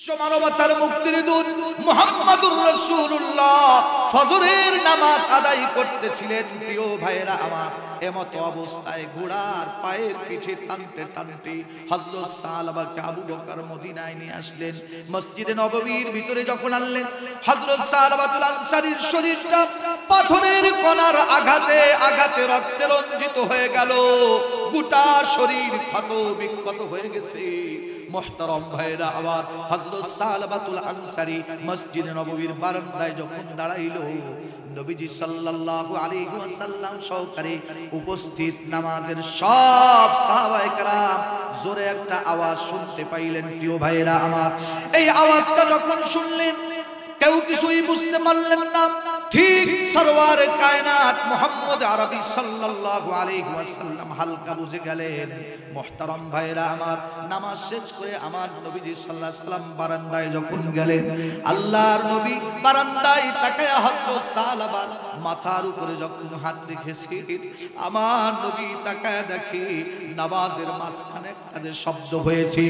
মানবতার মুক্তির দূত মুহাম্মদুর রাসূলুল্লাহ ফজরের নামাজ আদায় করতেছিলেন। প্রিয় ভাইরা আমার, এমত অবস্থায় ঘোড়ার পায়ের পিঠে টানতে টানতে হযরত সাহাবাকে আবু বকর মদিনায় নিয়ে আসলেন। মসজিদে নববীর ভিতরে যখন আনলেন, হযরত সাহাবাতুল আনসারীর শরীরটা পাথরের কণার আঘাতে আঘাতে রক্তে রঞ্জিত হয়ে গেল। গোটা শরীর ক্ষত বিক্ষত হয়ে গেছে। মুহতারাম ভাইরা আবার, হযরত সাহাবাতুল আনসারী মসজিদে নববীর বারান্দায় যখন দাঁড়াইল, নবীজি সাল্লাল্লাহু আলাইহি ওয়াসাল্লাম সহকারে উপস্থিত নামাজের সব সাহাবায়ে কেরাম জোরে একটা আওয়াজ শুনতে পাইলেন। প্রিয় ভাইরা আমার, এই আওয়াজটা যখন শুনলেন, কেউ কিছুই বুঝতে পারলেন না। ঠিক সরওয়ারে কায়নাত মুহাম্মদ আরবি সাল্লাল্লাহু আলাইহি ওয়াসাল্লাম হালকা বুঝে গেলেন। মুহতারাম ভাইরা আমার, নামাজ শেষ করে আমার নবীজি সাল্লাল্লাহু আলাইহি ওয়াসাল্লাম বারান্দায় যখন গেলেন, আল্লাহর নবী বারান্দায় তাকায়া হযরত সাহাবার মাথার উপরে যখন হাত রেখেছে, আমার নবী তাকায়া দেখে নামাজের মাঝখানে একটা শব্দ হয়েছে।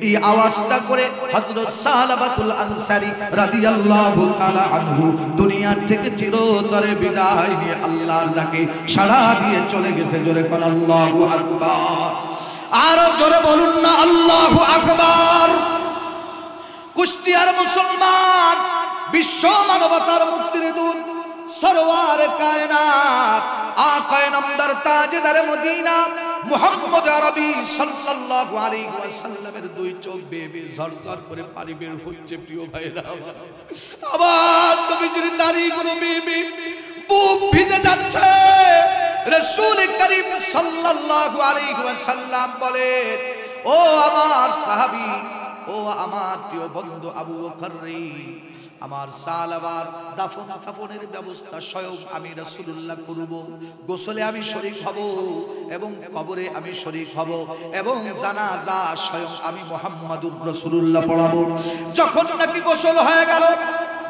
এই আওয়াজটা করে হযরত সাহাবাতুল আনসারী রাদিয়াল্লাহু তাআলা আনহু দুনিয়ার থেকে চিরতরে বিদায় নিয়ে আল্লাহর ডাকে সাড়া দিয়ে চলে গেছে। জোরে কোন আল্লাহু আকবার, আর জোরে বলুন না আল্লাহু আকবার। কুষ্টিয়ার মুসলমান, বিশ্ব মানবতার মুক্তির দূত সরওয়ার কায়নাত আকায়ে নামদার তাজদার মদিনা মুহাম্মদ আরবি সাল্লাল্লাহু আলাইহি ওয়াসাল্লামের দুই চোখ বেয়ে ঝরঝর করে পানি বের হচ্ছে। প্রিয় ভাইরা, আবার নবীজির দাড়িগুলো বেয়ে বুক ভিজে যাচ্ছে। রাসূল করিম সাল্লাল্লাহু আলাইহি ওয়াসাল্লাম বলেন, ও আমার সাহাবী, ও আমার প্রিয় বন্ধু আবু বকর রে, আমার সাহাবার দাফন কাফনের ব্যবস্থা স্বয়ং আমি রাসূলুল্লাহ করব। গোসলে আমি শরীক হব এবং কবরে আমি শরীক হব এবং জানাজা স্বয়ং আমি মুহাম্মদুর রাসূলুল্লাহ পড়াবো। যখন নাকি গোসল হয়ে গেল,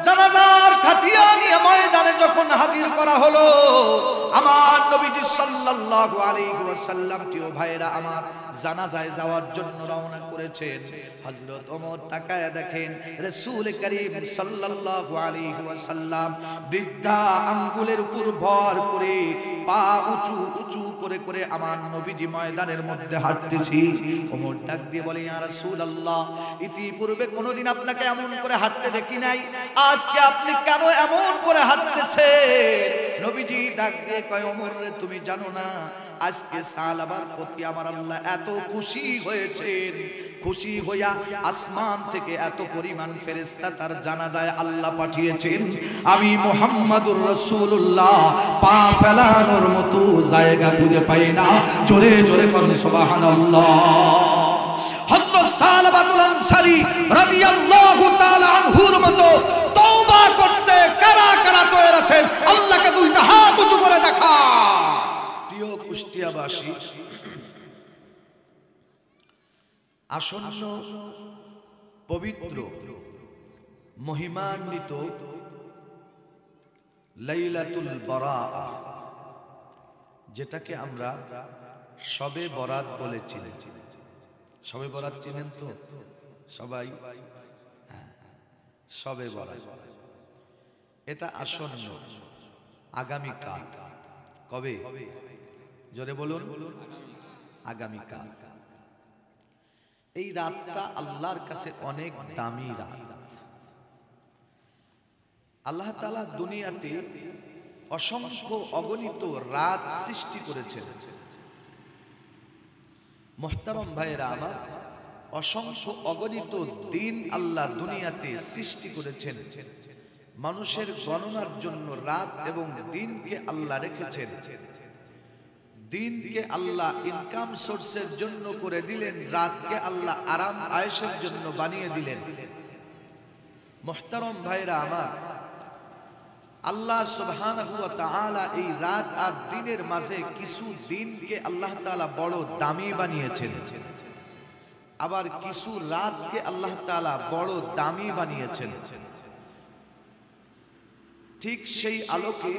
জানাজার খাটিয়া নিয়ে ময়দানে যখন হাজির করা হলো, আমার নবীজি সাল্লাল্লাহু আলাইহি ওয়াসাল্লাম প্রিয় ভাইরা আমার জানাজায় যাওয়ার জন্য রওনা করেছেন। হযরত ওমর তাকায়া দেখেন রাসূল করিম সাল্লাল্লাহু আলাইহি ওয়াসাল্লাম বৃদ্ধা আঙ্গুলের উপর ভর করে পা উঁচু উঁচু করে করে আমার নবীজি ময়দানের মধ্যে হাঁটতেছি। ওমর ডাক দিয়ে বলে, ইয়া রাসূলুল্লাহ, ইতিপূর্বে কোনোদিন আপনাকে এমন করে হাঁটতে দেখি নাই, আজকে আপনি কেন এমন করে হাঁটতেছেন? নবীজি ডাক দিয়ে কয়, ওমর রে, তুমি জানো না আজকে সাহাবার প্রতি আমার আল্লাহ এত খুশি হয়েছেন, খুশি হইয়া আসমান থেকে এত পরিমাণ ফেরেশতা তার জানাজায় আল্লাহ পাঠিয়েছেন। আমি মুহাম্মদুর রাসূলুল্লাহ পা ফেলানোর মতো জায়গা খুঁজে পাই না। জোরে জোরে বলুন সুবহানাল্লাহ। হযরত সাহাবাতুল আনসারী রাদিয়াল্লাহু তাআলা আনহুর মতো তওবা করতে কারা কারা তৈরি আছেন? আল্লাহকে দুইটা হাত উঁচু করে দেখা। প্রিয় কুষ্টিয়াবাসী, আসন্ন পবিত্র মহিমান্বিত লাইলাতুল বারাআ, যেটাকে আমরা শবে বরাত বলে চিনি। শবে বরাত চিনেন তো সবাই? শবে বরাত এটা আসন্ন আগামীকাল। কবে? জোরে বলুন, আগামীকাল। এই রাতটা আল্লাহর কাছে অনেক দামি রাত। আল্লাহ তাআলা দুনিয়াতে অসংখ্য অগণিত রাত সৃষ্টি করেছেন। মুহতারাম ভাইরা আমার, অসংখ্য অগণিত দিন আল্লাহ দুনিয়াতে সৃষ্টি করেছেন। মানুষের গণনার জন্য রাত এবং দিনকে আল্লাহ রেখেছেন। দিনকে আল্লাহ ইনকাম সোর্সের জন্য করে দিলেন, রাতকে আল্লাহ আরাম আয়েশের জন্য বানিয়ে দিলেন। মুহতারাম ভাইরা আমার, আল্লাহ সুবহানাহু ওয়া তাআলা এই রাত আর দিনের মাঝে কিছু দিনকে আল্লাহ তাআলা বড় দামি বানিয়েছেন, আবার কিছু রাতকে আল্লাহ তাআলা বড় দামি বানিয়েছেন। ঠিক সেই আলোকে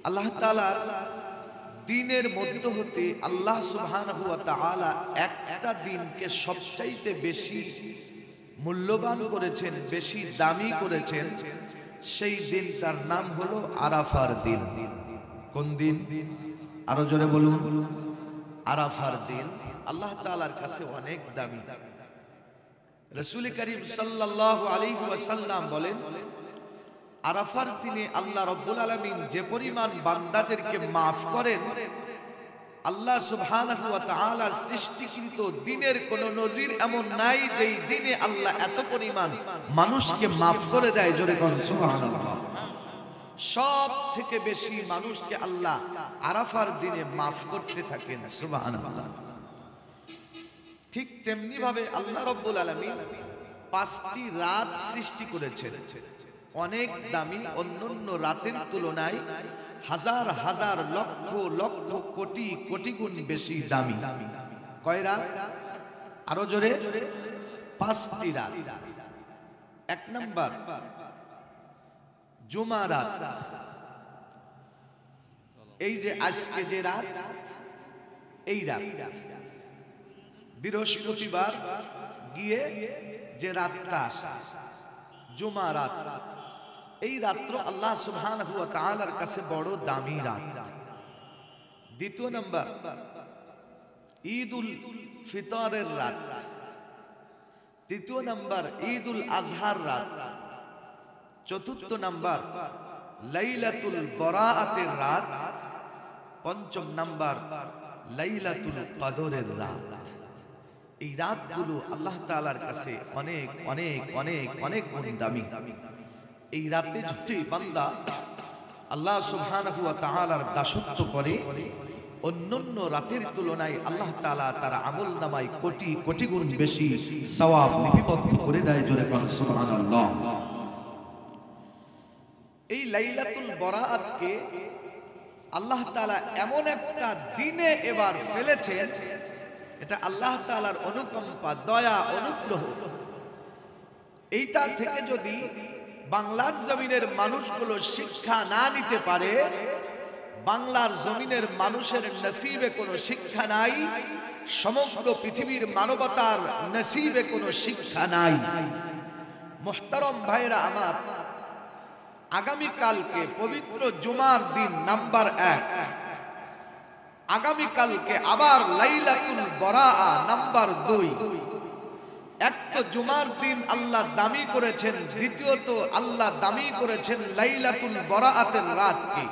আল্লাহ তাআলার দিনের মধ্য হতে আল্লাহ সুবহানাহু ওয়া তাআলা একটা দিনকে সবচাইতে বেশি মূল্যবান করেছেন, বেশি দামি করেছেন, সেই দিনটার নাম হলো আরাফার দিন। কোন দিন? আরো জোরে বলুন। আরাফার দিন আল্লাহ তাআলার কাছে অনেক দামি। রাসূল করিম সাল্লাল্লাহু আলাইহি ওয়াসাল্লাম বলেন, আরাফার দিনে আল্লাহ রাব্বুল আলামিন যে পরিমাণ বান্দাদেরকে maaf করেন, আল্লাহ সুবহানাহু ওয়া তাআলার সৃষ্টিকৃত দিনের কোন নজির এমন নাই যেই দিনে আল্লাহ এত পরিমাণ মানুষকে maaf করে দেয়। জোরে কোন সুবহানাল্লাহ। সব থেকে বেশি মানুষকে আল্লাহ আরাফার দিনে maaf করতে থাকেন। সুবহানাল্লাহ। ঠিক তেমনি ভাবে আল্লাহ রাব্বুল আলামিন 5টি রাত সৃষ্টি করেছেন, অনেক দামি, অন্যান্য রাতের তুলনায় হাজার হাজার লক্ষ লক্ষ কোটি কোটি গুণ বেশি দামি। কয় রাত? আরো জোরে। 5টি রাত। 1 নাম্বার জুমা রাত। এই যে আজকে যে রাত, এই রাত বৃহস্পতিবার গিয়ে যে রাতটা আসে, জুমা রাত, এই রাত্র আল্লাহ সুবহানাহু ওয়া তাআলার কাছে বড় দামি রাত। দ্বিতীয় নাম্বার ঈদুল ফিতরের রাত। তৃতীয় নাম্বার ঈদুল আজহার রাত। চতুর্থ নাম্বার লাইলাতুল বরাআতের রাত। পঞ্চম নাম্বার লাইলাতুল কদরের রাত। এই রাতগুলো আল্লাহ তাআলার কাছে অনেক অনেক অনেক অনেক গুণ দামি। এই রাতে যদি বান্দা আল্লাহ সুবহানাহু ওয়া তাআলার দাসত্ব করে, অন্যান্য রাতের তুলনায় আল্লাহ তাআলা তার আমলনামায় কোটি কোটি গুণ বেশি সওয়াব লিপিবদ্ধ করে দেয়। জোরে বলুন সুবহানাল্লাহ। এই লাইলাতুল বরাআতকে আল্লাহ তাআলা এমন একটা দিনে এবার ফেলেছেন, এটা আল্লাহ তাআলার অনুকম্পা, দয়া, অনুগ্রহ। এইটা থেকে যদি বাংলার জমিনের মানুষগুলো শিক্ষা না নিতে পারে, বাংলার জমিনের মানুষের নসিবে কোনো শিক্ষা নাই, সমগ্র পৃথিবীর মানবতার নসিবে কোনো শিক্ষা নাই। মুহতারম ভাইরা আমার, আগামী কালকে পবিত্র জুমার দিন নাম্বার 1, আগামী কালকে আবার লাইলাতুল বরাআ নাম্বার 2। এক তো জুমার দিন আল্লাহ দামি করেছেন, দ্বিতীয়ত আল্লাহ দামি করেছেন লাইলাতুল বরাআতের রাতকে।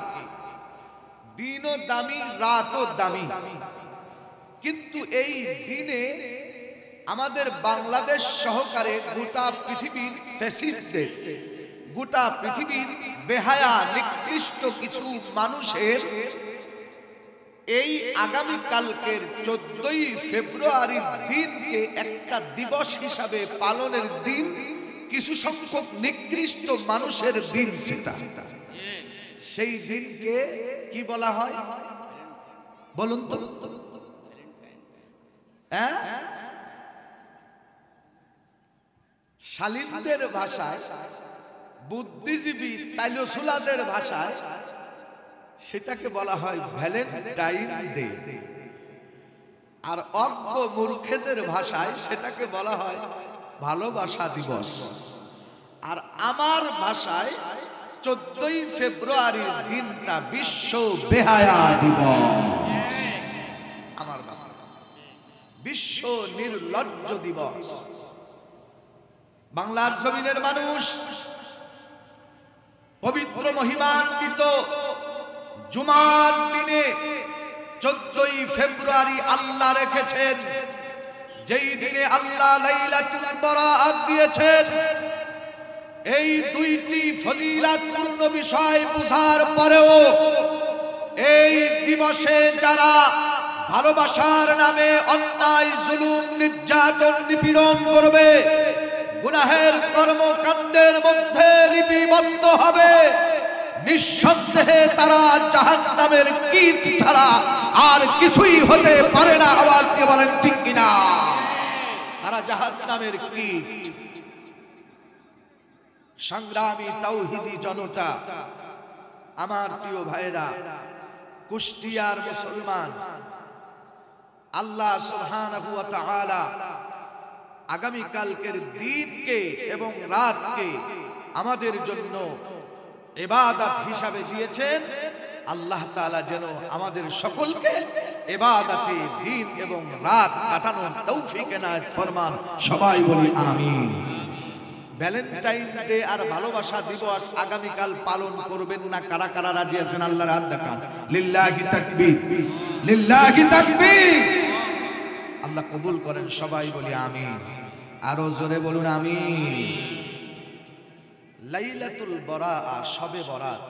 দিনও দামি, রাতও দামি। কিন্তু এই দিনে আমাদের বাংলাদেশ সহকারে গোটা পৃথিবীর ফ্যাসিস্টদের, গোটা পৃথিবীর বেহায়া নিকৃষ্ট কিছু মানুষের এই আগামী কালকের 14ই ফেব্রুয়ারির দিনকে একটা দিবস হিসাবে পালনের দিন, কিছু সংখ্যক নিকৃষ্ট মানুষের দিন সেটা। সেই দিনকে কি বলা হয় বলুন তো? শালীনদের ভাষায়, বুদ্ধিজীবী তাইলসুলাদের ভাষায় সেটাকে বলা হয় ভ্যালেন্টাইন ডে, আর অজ্ঞ মূর্খেদের ভাষায় সেটাকে বলা হয় ভালোবাসা দিবস। আর আমার ভাষায় 14ই ফেব্রুয়ারির দিনটা বিশ্ব বেহায়া দিবস। আমার ভাষায় বিশ্ব নির্লজ্জ দিবস। বাংলার জমিনের মানুষ পবিত্র মহিমান্বিত জুমার দিনে 14ই ফেব্রুয়ারি আল্লাহ রেখেছেন, যেই দিনে আল্লাহ লাইলাতুল বরাআত দিয়েছেন। এই দুইটি ফজিলাতপূর্ণ বিষয় বুঝার পরেও এই দিবসে যারা ভালোবাসার নামে অন্যায়, জুলুম, নির্যাতন, নিপীড়ন করবে, গুনাহের কর্মকাণ্ডের মধ্যে লিপিবদ্ধ হবে, নিঃসন্দেহে তারা জাহান্নামের কীট ছাড়া আর কিছুই হতে পারে না। আওয়াজ দিয়ে বলেন ঠিক কিনা? তারা জাহান্নামের কীট। সংগ্রামী তাওহীদি জনতা, আমার প্রিয় ভাইরা, কুষ্টিয়ার মুসলমান, আল্লাহ সুবহানাহু ওয়া তাআলা আগামী কালকের দিনকে এবং রাতকে আমাদের জন্য ইবাদত হিসাবে দিয়েছেন। আল্লাহ তাআলা যেন আমাদের সকলকে ইবাদতে দিন এবং রাত কাটানোর তৌফিক এনায়েত ফরমান। সবাই বলি আমিন। ভ্যালেন্টাইন ডে আর ভালোবাসা দিবস আগামীকাল পালন করবেন না কারা কারা রাজি আছেন? আল্লাহর হাত দেখান। লিল্লাহি তাকবীর, লিল্লাহি তাকবীর। আল্লাহ কবুল করেন। সবাই বলি আমিন। আরো জোরে বলুন আমিন। লাইলাতুল বরাআ, শবে বরাত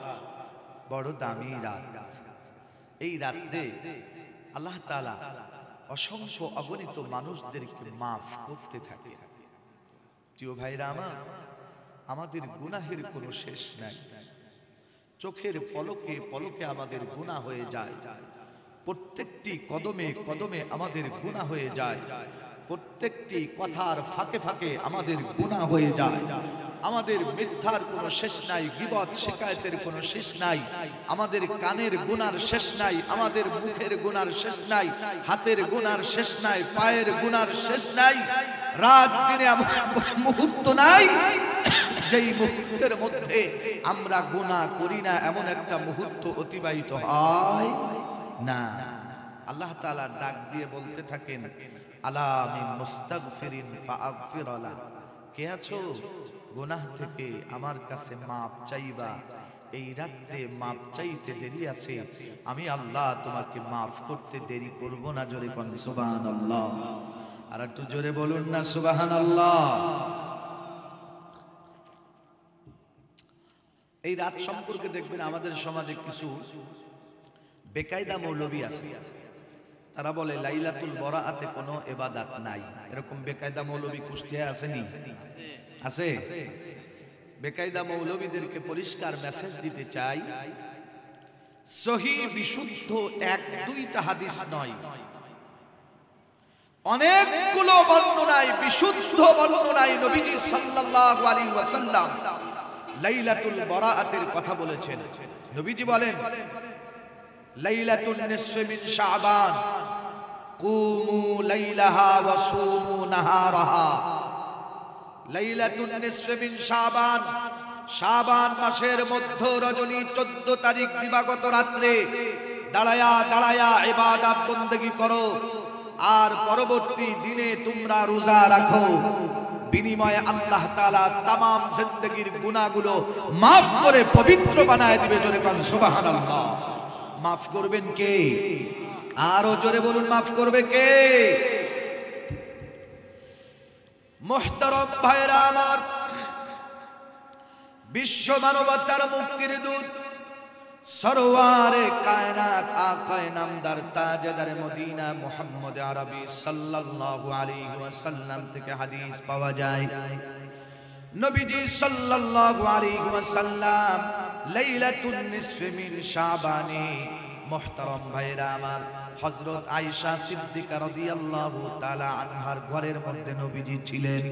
বড় দামি রাত। এই রাতে আল্লাহ তাআলা অসংখ্য অগণিত মানুষদেরকে মাফ করতে থাকে। প্রিয় ভাইরা আমার, আমাদের গুনাহের কোনো শেষ নাই। চোখের পলকে পলকে আমাদের গুনাহ হয়ে যায়। প্রত্যেকটি কদমে কদমে আমাদের গুনাহ হয়ে যায়। প্রত্যেকটি কথার ফাঁকে ফাঁকে আমাদের গুনাহ হয়ে যায়। আমাদের মিথ্যার কোনো শেষ নাই, গীবত শিকায়েতের কোনো শেষ নাই। আমাদের কানের গুনার শেষ নাই, আমাদের মুখের গুনার শেষ নাই, হাতের গুনার শেষ নাই, পায়ের গুনার শেষ নাই। রাত দিনে আমার মুহূর্ত নাই যেই মুহূর্তের মধ্যে আমরা গুনাহ করি না, এমন একটা মুহূর্ত অতিবাহিত হয় না। আল্লাহ তাআলা ডাক দিয়ে বলতে থাকেন, আলা মিন মুস্তাগফিরিন ফাগফির লা। কে আছো গুনাহ থেকে আমার কাছে মাপ চাইবা? এই রাতে মাপ চাইতে দেরি আছে, আমি আল্লাহ তোমাকে মাফ করতে দেরি করব না। জোরে কোন সুবহানাল্লাহ। আর একটু জোরে বলুন না সুবহানাল্লাহ। এই রাত সম্পর্কে দেখবেন আমাদের সমাজে কিছু বেকায়দা মৌলবী আছে। তারা বলে লাইলাতুল বরাআতে কোনো ইবাদত নাই। এরকম বেকায়দা মৌলবী কুষ্টিয়ায় আসেনি? আছে। বেকায়দা মৌলবীদেরকে পরিষ্কার মেসেজ দিতে চাই, সহিহ বিশুদ্ধ এক দুইটা হাদিস নয়, অনেকগুলো বর্ণনায়, বিশুদ্ধ বর্ণনায় নবীজি সাল্লাল্লাহু আলাইহি ওয়াসাল্লাম লাইলাতুল বরাআতের কথা বলেছেন। নবীজি বলেন, লাইলাতুন নিসফি মিন শাবান কুমু লাইলাহা ওয়া সুমু নাহারাহা। লাইলাতুন নিসফি মিন শাবান, শাবান মাসের মধ্য রজনী 14 তারিখ দিবাগত রাত্রে দাঁড়ায়া দাঁড়ায়া ইবাদত বندگی করো, আর পরবর্তী দিনে তোমরা রোজা রাখো। বিনিময়ে আল্লাহ তাআলা तमाम জিন্দেগীর গুনাহগুলো maaf করে পবিত্র বানায় দিবে। জোরে বলুন সুবহানাল্লাহ। মাফ করবেন কে? আরো জোরে বলুন, মাফ করবে কে? মুহতারাম ভাইরা আমার, বিশ্ব মানবতার মুক্তির দূত সরওয়ারে কায়নাত আকায়ে নামদার তাজদারে মদিনা মুহাম্মদ আরবি সাল্লাল্লাহু আলাইহি ওয়াসাল্লাম থেকে হাদিস পাওয়া যায়। নবীজি সাল্লাল্লাহু আলাইহি ওয়াসাল্লাম লাইলাতুন নিসফি মিন শাবানে, মুহতারাম ভাইরা আমার, হযরত আয়েশা সিদ্দিকা রাদিয়াল্লাহু তাআলা আনহার ঘরের মধ্যে নবীজি ছিলেন।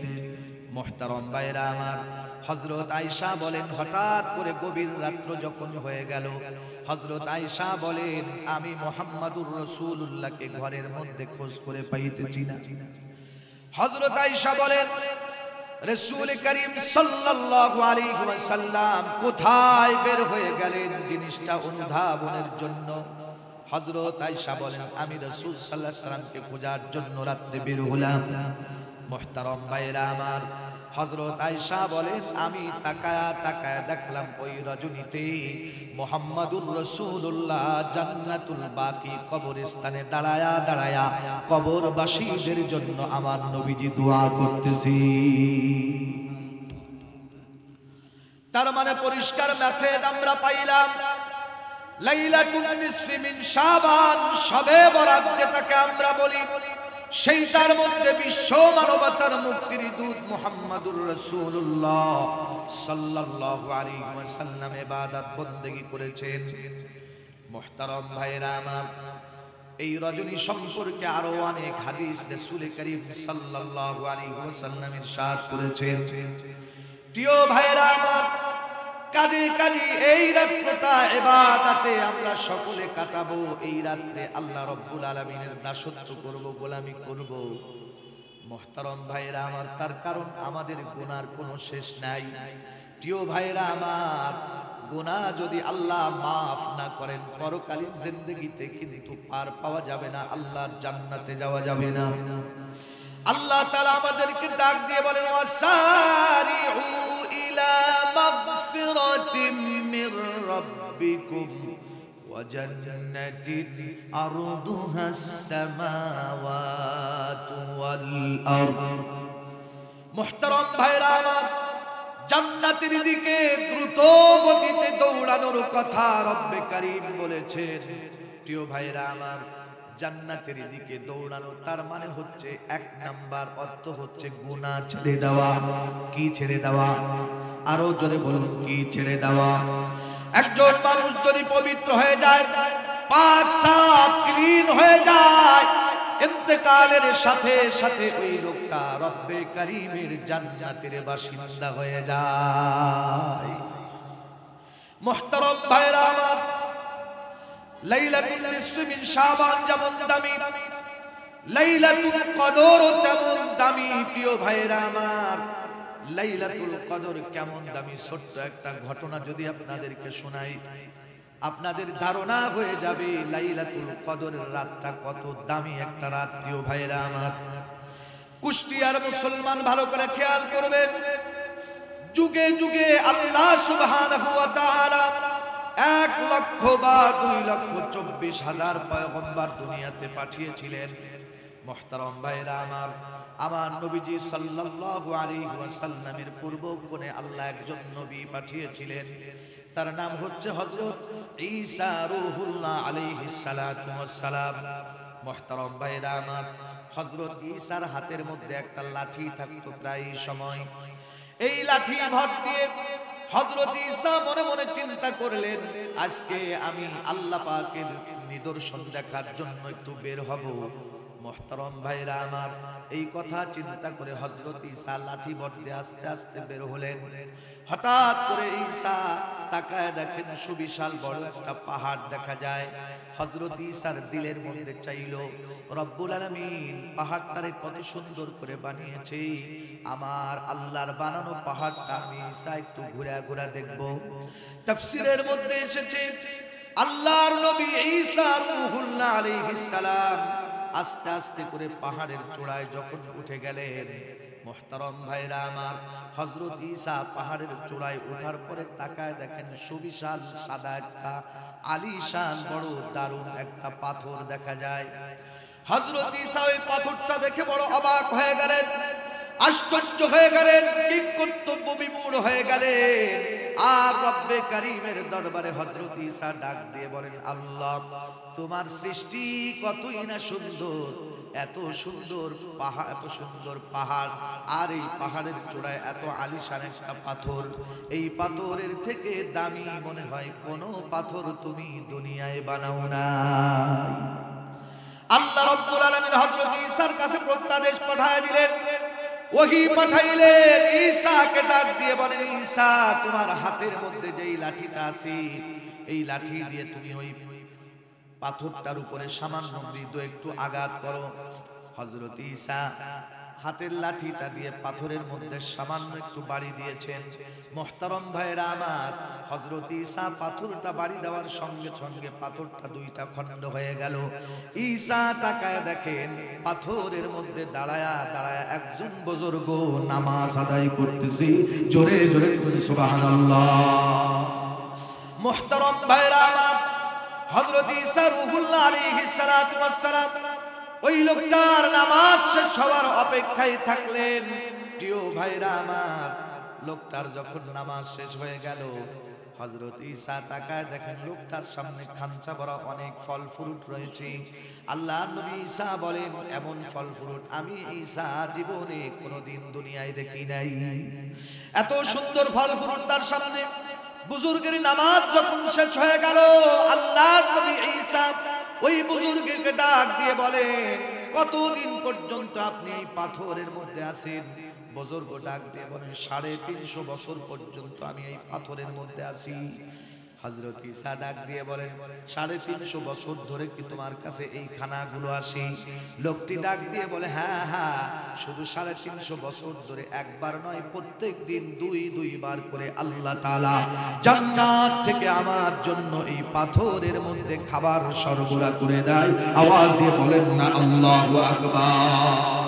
মুহতারাম ভাইরা আমার, হযরত আয়েশা বলেন, হঠাৎ করে গভীর রাত্র যখন হয়ে গেল, হযরত আয়েশা বলেন, আমি মুহাম্মাদুর রাসূলুল্লাহকে ঘরের মধ্যে খোঁজ করে পাইতেছি না। হযরত আয়েশা বলেন, রাসূল করিম সাল্লাল্লাহু আলাইহি ওয়াসাল্লাম কোথায় বের হয়ে গেলেন জিনিসটা অনুধাবনের জন্য। হযরত আয়েশা বলেন, আমি রাসূল সাল্লাল্লাহু আলাইহি ওয়াসাল্লামকে খোঁজার জন্য রাতে বের হলাম। মুহতারাম ভাইরা আমার, হযরত আয়েশা বলেন, আমি তাকায়া তাকায়া দেখলাম ওই রজনীতে মুহাম্মাদুর রাসূলুল্লাহ জান্নাতুল বাকি কবরস্থানে দাঁড়ায়া দাঁড়ায়া কবরবাসীদের জন্য আমার নবীজি দোয়া করতেছি। তার মানে পরিষ্কার মেসেজ আমরা পাইলাম, লাইলাতুন নিসফি মিন শাবান, শবে বরাত যেটাকে আমরা বলি, সেইটার মধ্যে বিশ্ব মানবতার মুক্তির দূত মুহাম্মাদুর রাসূলুল্লাহ সাল্লাল্লাহু আলাইহি ওয়াসাল্লাম ইবাদত বندگی করেছেন। মুহতারাম ভাইরা আমার, এই রজনী সম্পর্কে আরো অনেক হাদিস রাসূল করিম সাল্লাল্লাহু আলাইহি ওয়াসাল্লাম ইরশাদ করেছেন। প্রিয় ভাইরা আমার, কাজে কাজে এই রাতটা ইবাদতে আমরা সকলে কাটাবো। এই রাতে আল্লাহ রাব্বুল আলামিনের দাসত্ব করব, গোলামি করব। মুহতারাম ভাইরা আমার, তার কারণ আমাদের গুনার কোনো শেষ নাই। প্রিয় ভাইরা আমার, গুনাহ যদি আল্লাহ মাফ না করেন, পরকালীন জিন্দেগিতে কিন্তু পার পাওয়া যাবে না, আল্লাহর জান্নাতে যাওয়া যাবে না। আল্লাহ তাআলা আমাদেরকে ডাক দিয়ে বলেন, ওয়াসারিউ ইলা মাগফিরাতিম মির রাব্বিকুম ওয়া জান্নাতিন আরদুহাস সামাওয়াতু ওয়াল আরদ। মুহতারাম ভাইরা আমার, জান্নাতের দিকে দ্রুত গতিতে দৌড়ানোর কথা রব্বে কারীম বলেছেন। প্রিয় ভাইরা আমার, জান্নাতের দিকে দৌড়ানো তার মানে হচ্ছে এক নাম্বার অর্থ হচ্ছে গুনাহ ছেড়ে দেওয়া। কি ছেড়ে দেওয়া? আরো জোরে বলুন, কি ছেড়ে দেওয়া? একজন মানুষ যদি পবিত্র হয়ে যায়, পাক সাফ ক্লিন হয়ে যায়, ইন্তেকালের সাথে সাথে ওই লোকটা রব্বে কারীমের জান্নাতের বাসিন্দা হয়ে যায়। মুহতারাম ভাইরা আমার, লাইলাতুল নিসফি মিন শাবান যেমন দামি, লাইলাতুল কদর তেমন দামি। প্রিয় ভাইরা আমার, লাইলাতুল কদর কেমন দামি, ছোট্ট একটা ঘটনা যদি আপনাদেরকে শোনাই, আপনাদের ধারণা হয়ে যাবে লাইলাতুল কদরের রাতটা কত দামি একটা রাত। প্রিয় ভাইরা আমার, কুষ্টিয়ার মুসলমান ভালো করে খেয়াল করবেন, যুগে যুগে আল্লাহ সুবহানাহু ওয়া তাআলা 1 লক্ষ বা 2,24,000 পয়গম্বর দুনিয়াতে পাঠিয়েছিলেন। মুহতারাম ভাইরা আমার, আমার নবীজি সাল্লাল্লাহু আলাইহি ওয়াসাল্লামের পূর্ব কোণে আল্লাহ একজন নবী পাঠিয়েছিলেন, তার নাম হচ্ছে হযরত ঈসা রূহুল্লাহ আলাইহিস সালাতু ওয়াস সালাম। মুহতারাম ভাইরা আমার, হযরত ঈসার হাতের মধ্যে একটা লাঠি থাকতো প্রায় সময়। এই লাঠি ভর দিয়ে হযরত ঈসা মনে মনে চিন্তা করলেন, আজকে আমি আল্লাহ পাকের নিদর্শন দেখার জন্য একটু বের হব। মুহতারাম ভাইরা আমার, এই কথা চিন্তা করে হযরত ঈসা লাঠি ভর দিয়ে আস্তে আস্তে বের হলেন। হঠাৎ করে ঈসা তাকায় দেখেন সুবিশাল বড় একটা পাহাড় দেখা যায়। হযরত ঈসার দিলের মধ্যে চাইলো, রব্বুল আলামিন পাহাড়টারে কত সুন্দর করে বানিয়েছে, আমার আল্লাহর বানানো পাহাড়টা আমি ঈসা একটু ঘুরে ঘুরে দেখব। তাফসীরের মধ্যে এসেছে, আল্লাহর নবী ঈসা রূহুল্লাহ আলাইহিস সালাম আস্তে আস্তে করে পাহাড়ের চূড়ায় যখন উঠে গেলেন, মুহতারাম ভাইরা আমার, হযরত ঈসা পাহাড়ের চূড়ায় ওঠার পরে তাকায় দেখেন সুবিশাল সাদা একটা আলিশান বড় দারুণ একটা পাথর দেখা যায়। হযরত ঈসা ওই পাথরটা দেখে বড় অবাক হয়ে গেলেন, আশ্চর্য হয়ে গেলেন, কি কর্তব্য বিমূঢ় হয়ে গেলেন। আর রব্বে কারীমের দরবারে হযরত ঈসা ডাক দিয়ে বলেন, আল্লাহ, তোমার সৃষ্টি কতই না সুন্দর, এত সুন্দর পাহাড়, এত সুন্দর পাহাড়, আর এই পাহাড়ের চূড়ায় এত আলিশান একটা পাথর, এই পাথরের থেকে দামি মনে হয় কোনো পাথর তুমি দুনিয়ায় বানাও না। আল্লাহ রাব্বুল আলামিন হযরত ঈসার কাছে প্রস্তাবেশ পাঠিয়ে দিলেন, ওহী পাঠাইলেন। ঈসাকে ডাক দিয়ে বলেন, ঈসা, তোমার হাতের মধ্যে যেই লাঠিটা আছে, এই লাঠি দিয়ে তুমি ওই পাথরটার উপরে সামান্য মৃদু একটু আঘাত করো। হযরত ঈসা হাতের লাঠিটা দিয়ে পাথরের মধ্যে সামান্য একটু বাড়ি দিয়েছেন। মুহতারাম ভাইরা আমার, হযরত ঈসা পাথরটা বাড়ি দেওয়ার সঙ্গে সঙ্গে পাথরটা দুইটা খণ্ড হয়ে গেল। ঈসা তাকায় দেখেন পাথরের মধ্যে দাঁড়ায়া দাঁড়ায়া একজন বুজুর্গ নামাজ আদায় করতেছে। জোরে জোরে সুবহানাল্লাহ। মুহতারাম ভাইরা আমার, হযরত ঈসা রূহুল্লাহ আলাইহিস সালাতু ওয়াস সালাম ওই লোকটার নামাজ শেষ হওয়ার অপেক্ষায় থাকলেন। প্রিয় ভাইরা আমার, লোকটার যখন নামাজ শেষ হয়ে গেল, হযরত ঈসা তাকায় দেখেন লোকটার সামনে খামচা ভরা অনেক ফল ফ্রুট রয়েছে। আল্লাহর নবী ঈসা বলেন, এমন ফল ফ্রুট আমি ঈসা জীবনে কোনোদিন দুনিয়ায় দেখি নাই। এত সুন্দর ফল ফ্রুট তার সামনে। বুজুর্গের নামাজ যখন শেষ হয়ে গেল, আল্লাহর নবী ঈসা ওই বুজুর্গকে ডাক দিয়ে বলেন, কতদিন পর্যন্ত আপনি এই পাথরের মধ্যে আছেন? বুজুর্গ ডাক দিয়ে বলেন, 350 বছর পর্যন্ত আমি এই পাথরের মধ্যে আছি। হযরত ঈসা ডাক দিয়ে বলেন 350 বছর ধরে কি তোমার কাছে এই খানাগুলো আসে? লোকটি ডাক দিয়ে বলে হ্যাঁ হ্যাঁ, শুধু 350 বছর ধরে একবার নয়, প্রত্যেক দিন দুই বার করে আল্লাহ তাআলা জান্নাত থেকে আমার জন্য এই পাথরের মধ্যে খাবার সরবরাহ করে দেয়। আওয়াজ দিয়ে বলেন না আল্লাহু আকবার।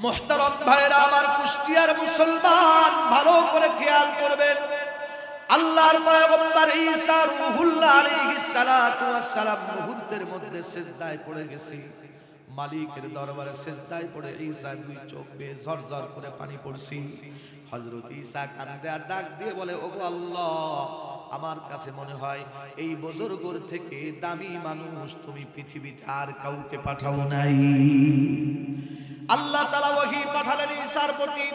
মুহতারাম ভাইরা আমার, কুষ্টিয়ার মুসলমান ভালো করে খেয়াল করবেন, আল্লাহর পয়গম্বর ঈসা রূহুল্লাহ আলাইহিস সালাতু ওয়াস সালাম মুহূর্তের মধ্যে সিজদায় পড়ে গেছে। মালিকের দরবারে সিজদায় পড়ে ঈসা দুই চোখ বেয়ে ঝরঝর করে পানি পড়ছে। হযরত ঈসা কান্দে আর ডাক দিয়ে বলে ওগো আল্লাহ, আমার কাছে মনে হয় এই বুজুর্গর থেকে দামি মানুষ তুমি পৃথিবীতে আর কাউকে পাঠাও নাই। আল্লাহ তাআলা ওহী পাঠালেন ঈসার প্রতি।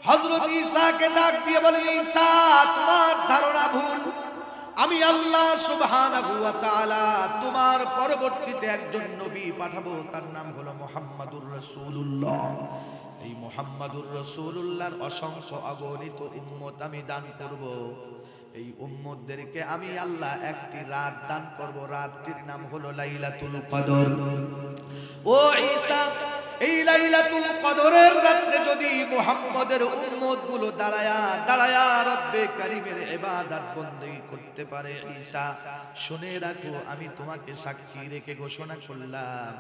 হযরত ঈসাকে ডাক দিয়ে বলেন ঈসা, তোমার ধারণা ভুল। আমি আল্লাহ সুবহানাহু ওয়া তাআলা তোমার পরবর্তীতে একজন নবী পাঠাবো, তার নাম হলো মুহাম্মাদুর রাসূলুল্লাহ। এই মুহাম্মাদুর রাসূলুল্লাহর অসংখ্য অগণিত উম্মত আমি দান করব। এই উম্মতদেরকে আমি আল্লাহ একটি রাত দান করব, রাতটির নাম হলো লাইলাতুল কদর। ও ঈসা, এই লাইলাতুল কদরের রাতে যদি মুহাম্মদের উম্মতগুলো দাঁড়ায়া রব্বে কারীমের ইবাদত বندگی করতে পারে, ঈসা শুনে রাখো, আমি তোমাকে সাক্ষী রেখে ঘোষণা করলাম,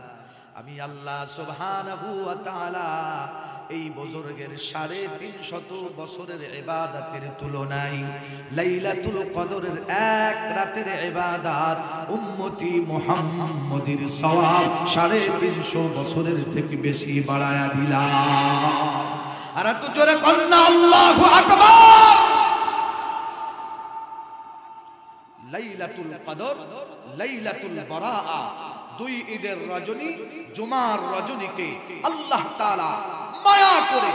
আমি আল্লাহ সুবহানাহু ওয়া তাআলা এই বুজুর্গের 350 বছরের ইবাদতের তুলনায় লাইলাতুল কদরের এক রাতের ইবাদত উম্মতি মুহাম্মদের সওয়াব 350 বছরের থেকে বেশি বাড়ায়া দিলাম। আর একটু জোরে বলুন আল্লাহু আকবার। লাইলাতুল কদর, লাইলাতুল বারাআ, দুই ঈদের রজনী, জুমার রজনীকে আল্লাহ তাআলা মায়া করে,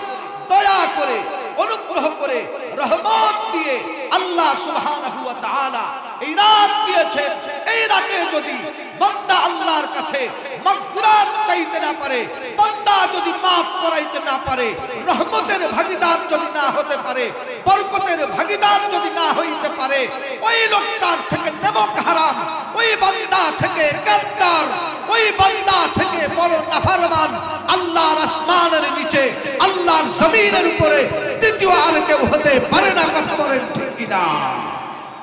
দয়া করে, অনুগ্রহ করে, রহমত দিয়ে আল্লাহ সুবহানাহু ওয়া তাআলা এই রাত দিয়েছেন। এই রাতে যদি বান্দা আল্লাহর কাছে মাগফিরাত চাইতে না পারে, বান্দা যদি মাফ করাইতে না পারে, রহমতের ভাগীদার যদি না হতে পারে, বরকতের ভাগীদার যদি না হইতে পারে, ওই লোকটার থেকে নেমক হারাম, ওই বান্দা থেকে গাদ্দার, ওই বান্দা থেকে বড় নাফরমান আল্লাহর আসমানের নিচে, আল্লাহর জমিনের উপরে দ্বিতীয় আর কেউ হতে পারে না। কথা বলেন ঠিক কিনা?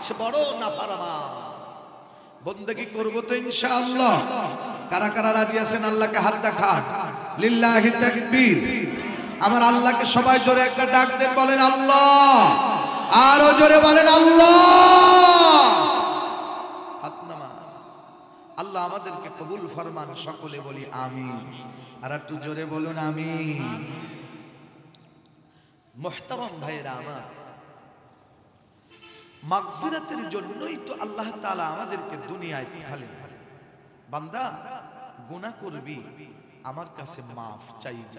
সে বড় নাফরমান। বندگی করব তো ইনশাআল্লাহ। কারা কারা রাজি আছেন আল্লাহকে হাত দেখান। লিল্লাহি তাকবীর। আমার আল্লাহকে সবাই জোরে একটা ডাক দেন, বলেন আল্লাহ। আরো জোরে বলেন আল্লাহ। হাত নামান। আল্লাহ আমাদেরকে কবুল ফরমান, সকলে বলি আমিন। আর একটু জোরে বলুন আমিন। মুহতারাম ভাইরা আমার, মাগফিরাতের জন্যই তো আল্লাহ তাআলা আমাদেরকে দুনিয়ায় পাঠালেন। বান্দা গুনাহ করবি, আমার কাছে মাফ চাইবি।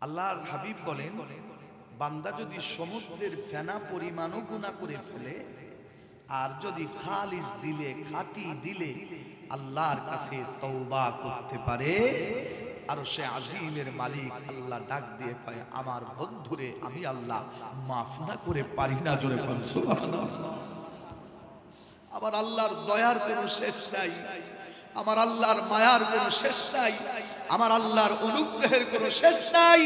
আল্লাহর হাবিব বলেন, বান্দা যদি সমুদ্রের ফেনা পরিমাণও গুনাহ করে ফেলে, আর যদি খালিস দিলে, খাঁটি দিলে আল্লাহর কাছে তওবা করতে পারে, আর সে আজিমের মালিক আল্লাহ ডাক দিয়ে কয়, আমার বন্ধুরে আমি আল্লাহ মাফ না করে পারি না। জোরে বল সুবহানাল্লাহ। আমার আল্লাহর দয়ার কোনো শেষ নাই, আমার আল্লাহর মায়ার কোনো শেষ নাই, আমার আল্লাহর অনুগ্রহের কোনো শেষ নাই।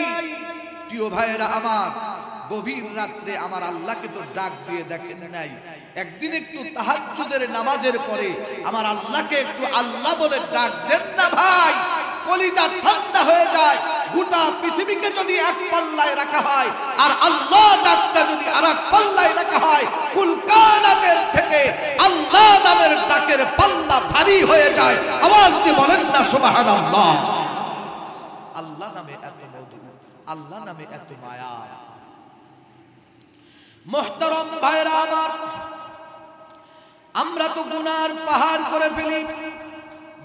প্রিয় ভাইরা আমার, গভীর রাত্রে আমার আল্লাহকে তো ডাক দিয়ে দেখেন নাই? একদিন একটু তাহাজ্জুদের নামাজের পরে আমার আল্লাহকে একটু আল্লাহ বলে ডাক দেন না ভাই, কলিজা ঠান্ডা হয়ে যায়। গোটা পৃথিবীকে যদি এক পাল্লায় রাখা হয় আর আল্লাহ ডাকটা যদি আরেক পাল্লায় রাখা হয়, কুল কায়নাতের থেকে আল্লাহ নামের ডাকের পাল্লা ভারী হয়ে যায়। আওয়াজ দিয়ে বলেন না সুবহানাল্লাহ। আল্লাহ নামে এত মধু, আল্লাহ নামে এত মায়া। মুহতারাম ভাইরা আমার, আমরা তো গুনার পাহাড় করে ফেলি,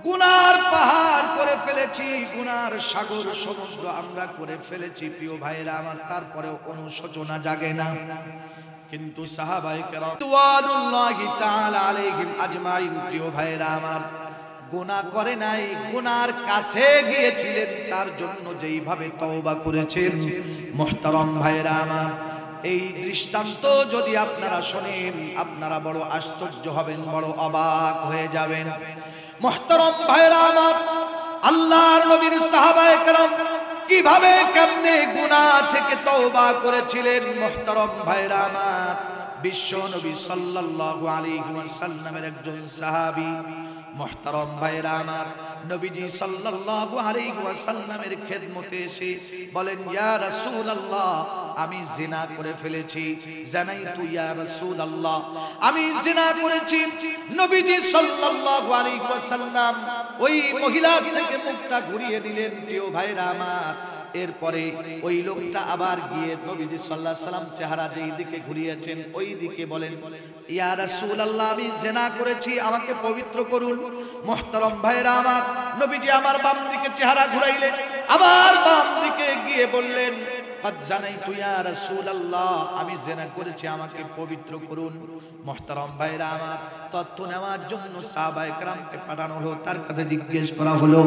গুনার পাহাড় করে ফেলেছি, গুনার সাগর সমুদ্র আমরা করে ফেলেছি। প্রিয় ভাইরা আমার, তারপরেও অনুশোচনা জাগে না। কিন্তু সাহাবায়ে কেরাম রিদওয়ানুল্লাহি তাআলা আলাইহিম আজমাইন, প্রিয় ভাইরা আমার, গুনাহ করে নাই, গুনার কাছে গিয়েছিলেন, তার জন্য যেইভাবে তওবা করেছেন। মুহতারাম ভাইরা আমার, এই দৃষ্টান্ত যদি আপনারা শোনেন আপনারা বড় আশ্চর্য হবেন, বড় অবাক হয়ে যাবেন। মুহতারাম ভাইরা আমার, আল্লাহর নবীর সাহাবায়ে কেরাম কিভাবে কেমনে গুনাহ থেকে তওবা করেছিলেন। মুহতারাম ভাইরা আমার, বিশ্ব নবী সাল্লাল্লাহু আলাইহি ওয়াসাল্লামের একজন সাহাবী, মুহতারাম ভাইরা আমার, নবীজি সাল্লাল্লাহু আলাইহি ওয়াসাল্লামের খেদমতে এসে বলেন, ইয়া রাসূলুল্লাহ, আমি জিনা করে ফেলেছি। জানাইতু ইয়া রাসূলুল্লাহ, আমি জিনা করেছি। নবীজি সাল্লাল্লাহু আলাইহি ওয়াসাল্লাম ওই মহিলার থেকে মুখটা ঘুরিয়ে দিলেন। প্রিয় ভাইরা আমার, এরপরে ওই লোকটা আবার গিয়ে নবীজি সাল্লাল্লাহু আলাইহি ওয়াসাল্লাম চেহারা যেই দিকে ঘুরিয়েছেন ওই দিকে বলেন, ইয়া রাসূলুল্লাহ, আমি জিনা করেছি, আমাকে পবিত্র করুন। মুহতারাম ভাইরা আমার, নবীজি আমার বাম দিকে চেহারা ঘুরাইলেন, আবার বাম দিকে গিয়ে বললেন, কদ জানাইতু ইয়া রাসূলুল্লাহ, আমি জিনা করেছি, আমাকে পবিত্র করুন। মুহতারাম ভাইরা আমার, তথ্য নেওয়ার জন্য সাহাবায়ে কেরামকে পাঠানো হলো, তার কাছে জিজ্ঞেস করা হলো।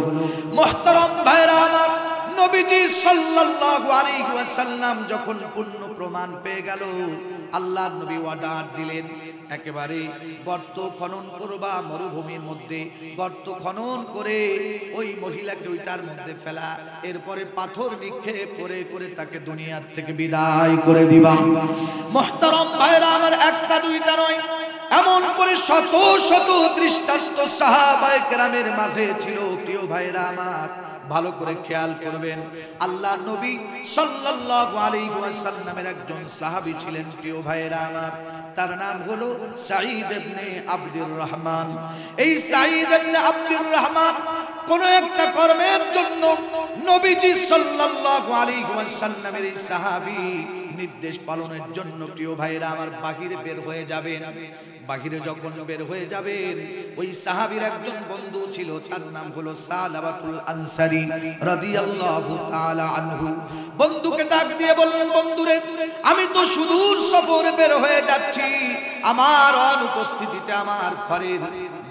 মুহতারাম ভাইরা আমার, নবীজি সাল্লাল্লাহু আলাইহি ওয়াসাল্লাম যখন পূর্ণ প্রমাণ পেয়ে গেল, আল্লাহর নবী অর্ডার দিলেন, একেবারে গর্ত খনন করবা, মরুভূমির মধ্যে গর্ত খনন করে ওই মহিলাকে ওইটার মধ্যে ফেলা, এরপরে পাথর নিক্ষেপ করে করে তাকে দুনিয়ার থেকে বিদায় করে দিবা। মুহতারাম ভাইরা আমার, একটা দুইটা নয়, এমন করে শত শত দৃষ্টান্ত সাহাবায়ে কেরামের মাঝে ছিল। প্রিয় ভাইরা আমার, ভালো করে খেয়াল করবেন, আল্লাহ নবী সাল্লাল্লাহু আলাইহি ওয়াসাল্লামের একজন সাহাবী ছিলেন। প্রিয় ভাইরা আমার, তার নাম হলো সাঈদ ইবনে আব্দুর রহমান। এই সাঈদ ইবনে আব্দুর রহমান কোন একটা কর্মের জন্য নবীজি সাল্লাল্লাহু আলাইহি ওয়াসাল্লামের এই সাহাবী নির্দেশ পালনের জন্য প্রিয় ভাইরা আমার বাহিরে বের হয়ে যাবেন। বাহিরে যখন বের হয়ে যাবেন, ওই সাহাবীর একজন বন্ধু ছিল, তার নাম হলো সালাবাতুল আনসারী রাদিয়াল্লাহু তাআলা আনহু। বন্ধুকে ডাক দিয়ে বললেন, বন্ধুরে, আমি তো সুদূর সফরে বের হয়ে যাচ্ছি, আমার অনুপস্থিতিতে আমার ঘরের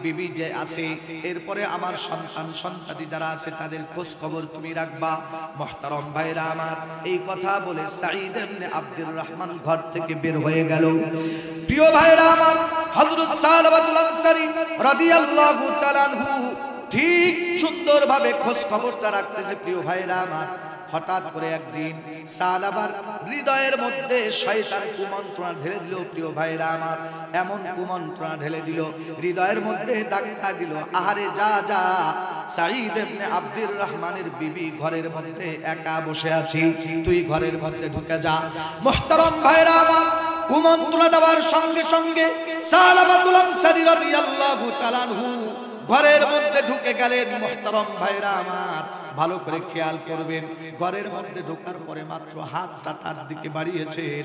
বিবি যে আছে, এরপরে আমার সন্তান সন্ততি যারা আছে তাদের খোঁজ খবর তুমি রাখবা। মুহতারাম ভাইরা আমার, এই কথা বলে সাঈদ ইবনে আব্দুর রহমান ঘর থেকে বের হয়ে গেল। প্রিয় ভাইরা আমার, হযরত সালাবাতুল আনসারী রাদিয়াল্লাহু তাআলা আনহু ঠিক সুন্দরভাবে খোঁজ খবরটা রাখতেছে। প্রিয় ভাইরা আমার, হঠাৎ করে একদিন সালাবার হৃদয়ের মধ্যে শয়তান কুমন্ত্রণা ঢেলে দিল। প্রিয় ভাইরা আমার, এমন কুমন্ত্রণা ঢেলে দিল, হৃদয়ের মধ্যে ধাক্কা দিল, আহারে যা যা, সাঈদ ইবনে আব্দুর রহমানের বিবি ঘরের মধ্যে একা বসে আছে, তুই ঘরের মধ্যে ঢুকে যা। মুহতারাম ভাইরা আমার, কুমন্ত্রণা দেওয়ার সঙ্গে সঙ্গে সালাবাতুল আনসারী রাদিয়াল্লাহু তাআলা আনহু ঘরের মধ্যে ঢুকে গেলেন। মুহতারাম ভাইরা আমার, ভালো করে খেয়াল করবেন, ঘরের মধ্যে ঢোকার পরে মাত্র হাতটা তার দিকে বাড়িয়েছেন।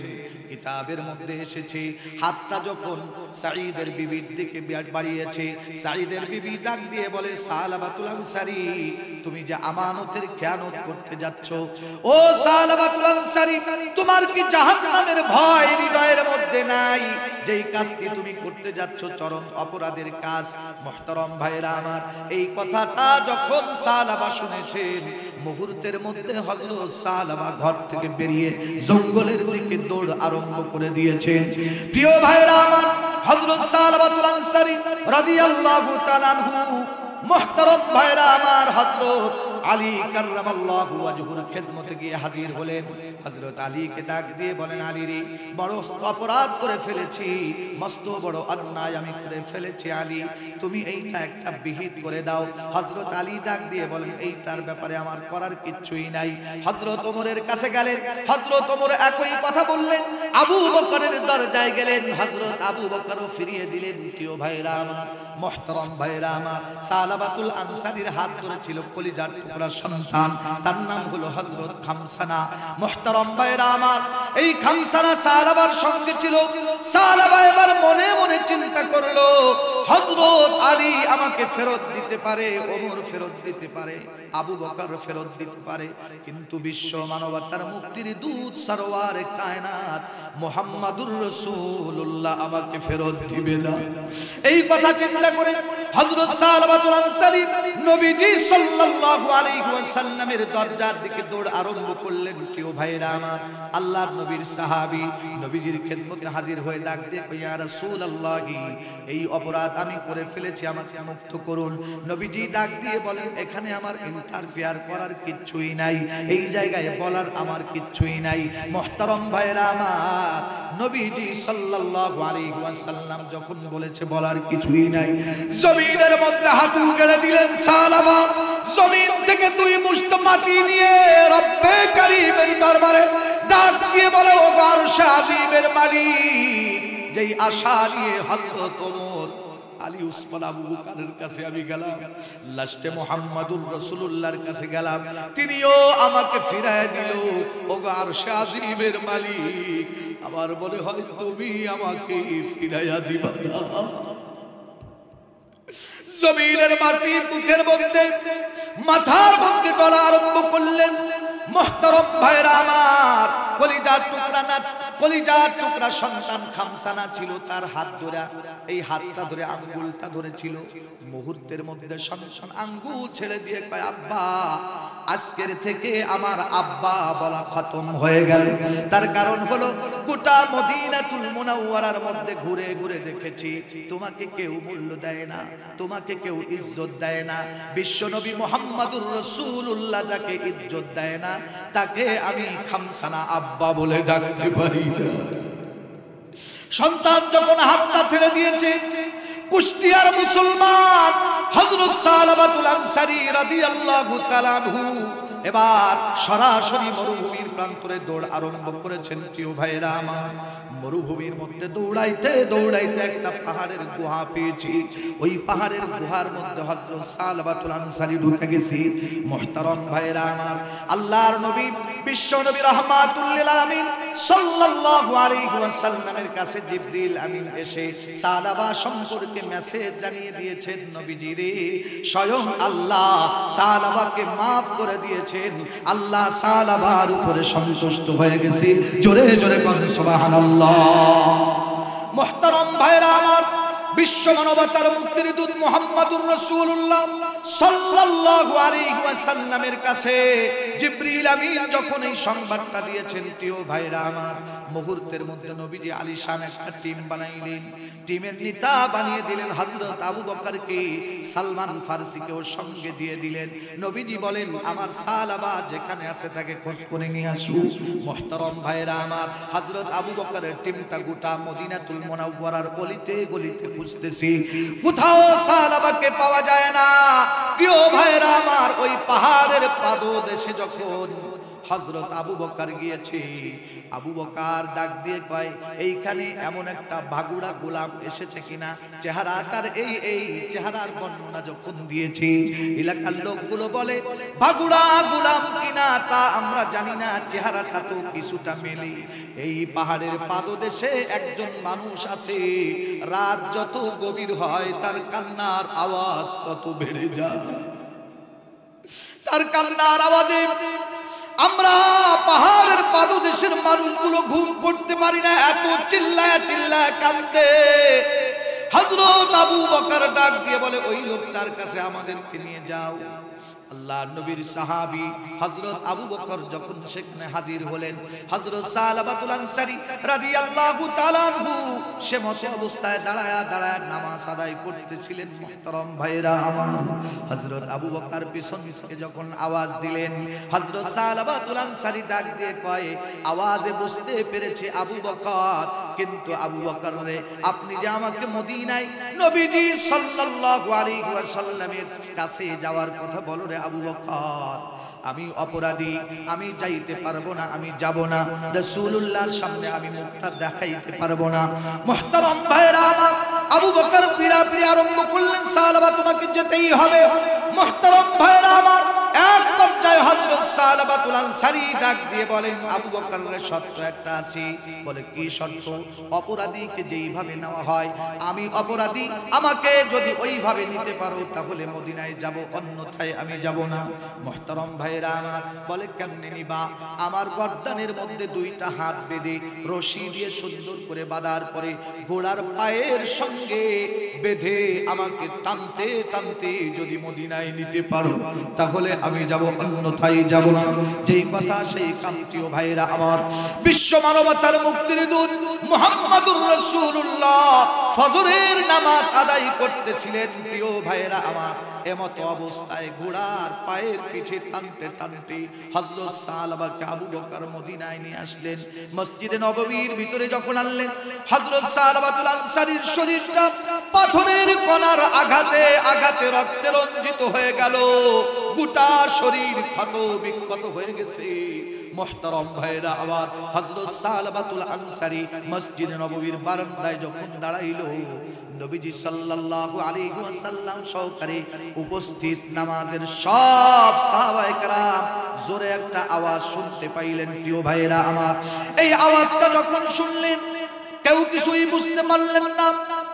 কিতাবের মধ্যে এসেছে, হাতটা যখন সাঈদের বিবির দিকে বাড়িয়েছে, সাঈদের বিবি ডাক দিয়ে বলে, সালাবাতুল আনসারী, তুমি যে আমানতের খেয়ানত করতে যাচ্ছ, ও সালাবাতুল আনসারী, তোমার কি জাহান্নামের ভয় হৃদয়ের মধ্যে নাই? যেই কাজটি তুমি করতে যাচ্ছ চরম অপরাধের কাজ। মুহতারাম ভাইরা আমার, এই কথাটা যখন সালাবা শুনেছেন, মুহূর্তের মধ্যে হযরত সালাবা ঘর থেকে বেরিয়ে জঙ্গলের দিকে দৌড় আরম্ভ করে দিয়েছেন। প্রিয় ভাইরা আমার, হযরত সালাবাতুল আনসারী রাদিয়াল্লাহু তাআলা আনহু, মুহতারাম ভাইরা আমার, হযরত আলী কাররামাল্লাহু ওয়াজহুর খেদমতে গিয়ে হাজির হলেন। হযরত আলীকে ডাক দিয়ে বলেন, আলী রে, বড় অপরাধ করে ফেলেছি, মস্ত বড় অন্যায় আমি করে ফেলেছি, আলী তুমি এইটা একটা বিহিত করে দাও। হযরত আলী ডাক দিয়ে বলেন, এইটার ব্যাপারে আমার করার কিচ্ছুই নাই। হযরত ওমরের কাছে গেলেন, হযরত ওমর একই কথা বললেন। আবু বকরের দরজায় গেলেন, হযরত আবু বকরও ফিরিয়ে দিলেন। প্রিয় ভাইরা আমার, মুহতারাম ভাইরা আমার, সালাবাতুল আনসারীর হাত ধরেছিল কলিজার টুকরা সন্তান, তার নাম হলো হযরত খামসানা। মুহতারাম ভাইরা আমার, এই খামসানা সালাবার সঙ্গে ছিল। সালাবা এবার মনে মনে চিন্তা করলো, হযরত আলী আমাকে ফেরত দিতে পারে, ওমর ফেরত দিতে পারে, আবু বকর ফেরত দিতে পারে, কিন্তু বিশ্ব মানবতার মুক্তির দূত সরওয়ারে কায়নাত মুহাম্মাদুর রাসূলুল্লাহ আমাকে ফেরত দিবে না। এই কথা চিন্তা করে হযরত সালাবাতুল আনসারী নবীজি সাল্লাল্লাহু আলাইহি ওয়াসাল্লামের দরজার দিকে দৌড় আরম্ভ করলেন। প্রিয় ভাইরা আমার, আল্লাহর নবীর সাহাবী নবীজির খেদমতে হাজির হয়ে ডাক দিয়ে কই, ইয়া রাসূলুল্লাহ, এই অপরাধ আমি করে ফেলেছি, আমাকে মুক্ত করুন। নবীজি ডাক দিয়ে বলেন, এখানে আমার ইন্টারফেয়ার করার কিচ্ছুই নাই, এই জায়গায় বলার আমার কিচ্ছুই নাই। মুহতারাম ভাইরা আমার, নবীজি সাল্লাল্লাহু আলাইহি ওয়াসাল্লাম যখন বলেছে বলার কিছুই নাই, জমিনের মধ্যে হাঁটু গেড়ে দিলেন সালাবা। জমিন থেকে দুই মুষ্ট মাটি নিয়ে রব্বে কারীমের দরবারে ডাক দিয়ে বলে, ও আরশ আজিমের মালিক, যেই আশা নিয়ে হযরত ওমর, আলী, উসমান, আবু বকরের কাছে আমি গেলাম, লাস্টে মুহাম্মাদুর রাসূলুল্লাহর কাছে গেলাম, তিনিও আমাকে ফিরায় দিল। ও আরশ আজিমের মালিক, আমার মনে হয় তুমি আমাকে ফিরাইয়া দিবা না। জমিনের মাটি মুখের মধ্যে, মাথার মধ্যে ডলা আরম্ভ করলেন। মুহতারাম ভাইরা আমার, কলিজার টুকরা না, কলিজার টুকরা সন্তান খামসানা ছিল, তার হাত ধরে, এই হাতটা ধরে আঙ্গুলটা ধরেছিল। মুহূর্তের মধ্যে সন্তান আঙ্গুল ছেড়ে দিয়ে কয়, আব্বা, আজকের থেকে আমার আব্বা বলা খতম হয়ে গেল। তার কারণ হলো, গোটা মদিনাতুল মুনাওয়ারার মধ্যে ঘুরে ঘুরে দেখেছি তোমাকে কেউ মূল্য দেয় না, তোমাকে কেউ ইজ্জত দেয় না। বিশ্বনবী মুহাম্মাদুর রাসূলুল্লাহ যাকে ইজ্জত দেয় না, তাকে আমি খামসানা আব্বা বলে ডাকতে পারি না। সন্তান যখন হাতটা ছেড়ে দিয়েছে, কুষ্টিয়ার মুসলমান হযরত সালাবাতুল আনসারী রাদিয়াল্লাহু তাআলা আনহু এবার সরাসরি মরুভূমির প্রান্তরে দৌড় আরম্ভ করেছেন। প্রিয় ভাইরা আমার, মরুভূমির মধ্যে দৌড়াইতে দৌড়াইতে একটা পাহাড়ের গুহা পেয়েছি। ওই পাহাড়ের গুহার মধ্যে হযরত সালাবাতুল আনসারী ঢুকে গেছে। মুহতারাম ভাইরা আমার, আল্লাহর নবী বিশ্ব নবী রাহমাতুল লিল আলামিন সাল্লাল্লাহু আলাইহি ওয়াসাল্লামের কাছে জিবরিল আমিন এসে সালাবা সম্পর্কে মেসেজ জানিয়ে দিয়েছেন, নবীজি রে, স্বয়ং আল্লাহ সালাবাকে maaf করে দিয়েছেন, আল্লাহ সালাবার উপরে সন্তুষ্ট হয়ে গেছে। জোরে জোরে বলেন সুবহানাল্লাহ। মুহতারাম ভাইরা আমার, বিশ্ব মানবতার মুক্তির দূত মুহাম্মাদুর রাসূলুল্লাহ সাল্লাল্লাহু আলাইহি ওয়াসাল্লামের কাছে জিবরিল আমিন যখন এই সংবাদটা দিয়েছেন, প্রিয় ভাইরা আমার, মুহূর্তের মধ্যে নবীজি আলীশান একটা টিম বানাইলেন। টিমের নেতা বানিয়ে দিলেন হযরত আবু বকরকে, সালমান ফারসিকেও সঙ্গে দিয়ে দিলেন। নবীজি বলেন, আমার সালাবা যেখানে আছে তাকে খোঁজ করে নিয়ে আসো। মুহতারাম ভাইরা আমার, হযরত আবু বকরের টিমটা গোটা মদিনাতুল মুনাওয়ারার গলিতে গলিতে খুঁজতেছি, কোথাও সালাবাকে পাওয়া যায় না। প্রিয় ভাইরা আমার, ওই পাহাড়ের পাদদেশে যখন হযরত আবু বকর গিয়েছে, আবু বকর ডাক দিয়ে কয়, এইখানে এমন একটা ভাগুড়া গোলাম এসেছে কিনা, চেহারা তার এই চেহারার বর্ণনা যখন দিয়েছে, এলাকার লোকগুলো বলে, ভাগুড়া গোলাম কিনা তা আমরা জানি না, চেহারাটা তো কিছুটা মেলে। এই পাহাড়ের পাদদেশে একজন মানুষ আছে, রাত যত গভীর হয় তার কান্নার আওয়াজ তত বেড়ে যায়। তার কান্নার আওয়াজে আমরা পাহাড়ের পাদদেশের মানুষগুলো ঘুম পড়তে পারি না, এত চিল্লায় চিল্লায় কাঁদে। হযরত আবু বকর ডাক দিয়ে বলে, ওই লোকটার কাছে আমাদেরকে নিয়ে যাও। আল্লাহর নবীর সাহাবী হযরত আবু বকর যখন সেখানে হাজির হলেন, হযরত সালাবাতুল আনসারী রাদিয়াল্লাহু তাআলা আনহু সে মতো অবস্থায় দাঁড়ায়া দাঁড়ায়া নামাজ আদায় করতেছিলেন। মুহতারাম ভাইরা আমার, হযরত আবু বকর পিছন থেকে যখন আওয়াজ দিলেন, হযরত সালাবাতুল আনসারী ডাক দিয়ে কয়, আওয়াজে বুঝতে পেরেছে আবু বকর, কিন্তু আবু বকর রে, আপনি যে আমাকে মদিনায় নবীজি সাল্লাল্লাহু আলাইহি ওয়াসাল্লামের কাছে যাওয়ার কথা বলো রে আবু বকর, আমি অপরাধী, আমি যাইতে পারবো না, আমি যাব না, রাসূলুল্লাহর সামনে আমি মুখটা দেখাইতে পারবো না। মুহতারাম ভাইরা আমার, আবু বকর পিড়াপিড়ি আরম্ভ করলেন, সালাবা তোমাকে যেতেই হবে। মুহতারাম ভাইরা আমার, এক পর্যায়ে হযরত সালাবাতুল আনসারী ডাক দিয়ে বলেন, আবু বকরের শর্ত একটা আছে। বলে, কি শর্ত? অপরাধীকে যেইভাবে নেওয়া হয়, আমি অপরাধী, আমাকে যদি ওইভাবে নিতে পারো তাহলে মদিনায় যাব, অন্যথায় আমি যাব না। মুহতারাম ভাইরা আমার, বলে, কেমনে নিবা? আমার গর্দানের মধ্যে দুইটা হাত বেঁধে রশি দিয়ে সুন্দর করে বাঁধার পরে ঘোড়ার পায়ের সঙ্গে বেঁধে আমাকে টানতে টানতে যদি মদিনায় নিতে পারো তাহলে আমি যাব, অন্যথায় যাব না। যেই কথা সেই কাম। প্রিয় ভাইরা আমার, বিশ্ব মানবতার মুক্তির দূত মুহাম্মাদুর রাসূলুল্লাহ ফজরের নামাজ আদায় করতেছিলেন। প্রিয় ভাইরা আমার, এমত অবস্থায় ঘোড়ার পায়ের পিঠে টানতে টানতে হযরত সাহাবাকে আবু বকর মদিনায় নিয়ে আসলেন। মসজিদে নববীর ভিতরে যখন আনলেন, হযরত সাহাবাতুল আনসারীর শরীরটা পাথরের কণার আঘাতে আঘাতে রক্তে রঞ্জিত হয়ে গেল। গোটা শরীর ক্ষত বিক্ষত হয়ে গেছে। মুহতারাম ভাইরা আবার, হযরত সাহাবাতুল আনসারী মসজিদে নববীর বারান্দায় যখন দাঁড়াইলো, নবীজি সাল্লাল্লাহু আলাইহি ওয়াসাল্লাম সহকারে উপস্থিত নামাজের সব সাহাবায়ে কেরাম জোরে একটা আওয়াজ শুনতে পাইলেন। প্রিয় ভাইরা আমার, এই আওয়াজটা যখন শুনলেন, কেউ কিছুই বুঝতে পারলেন না।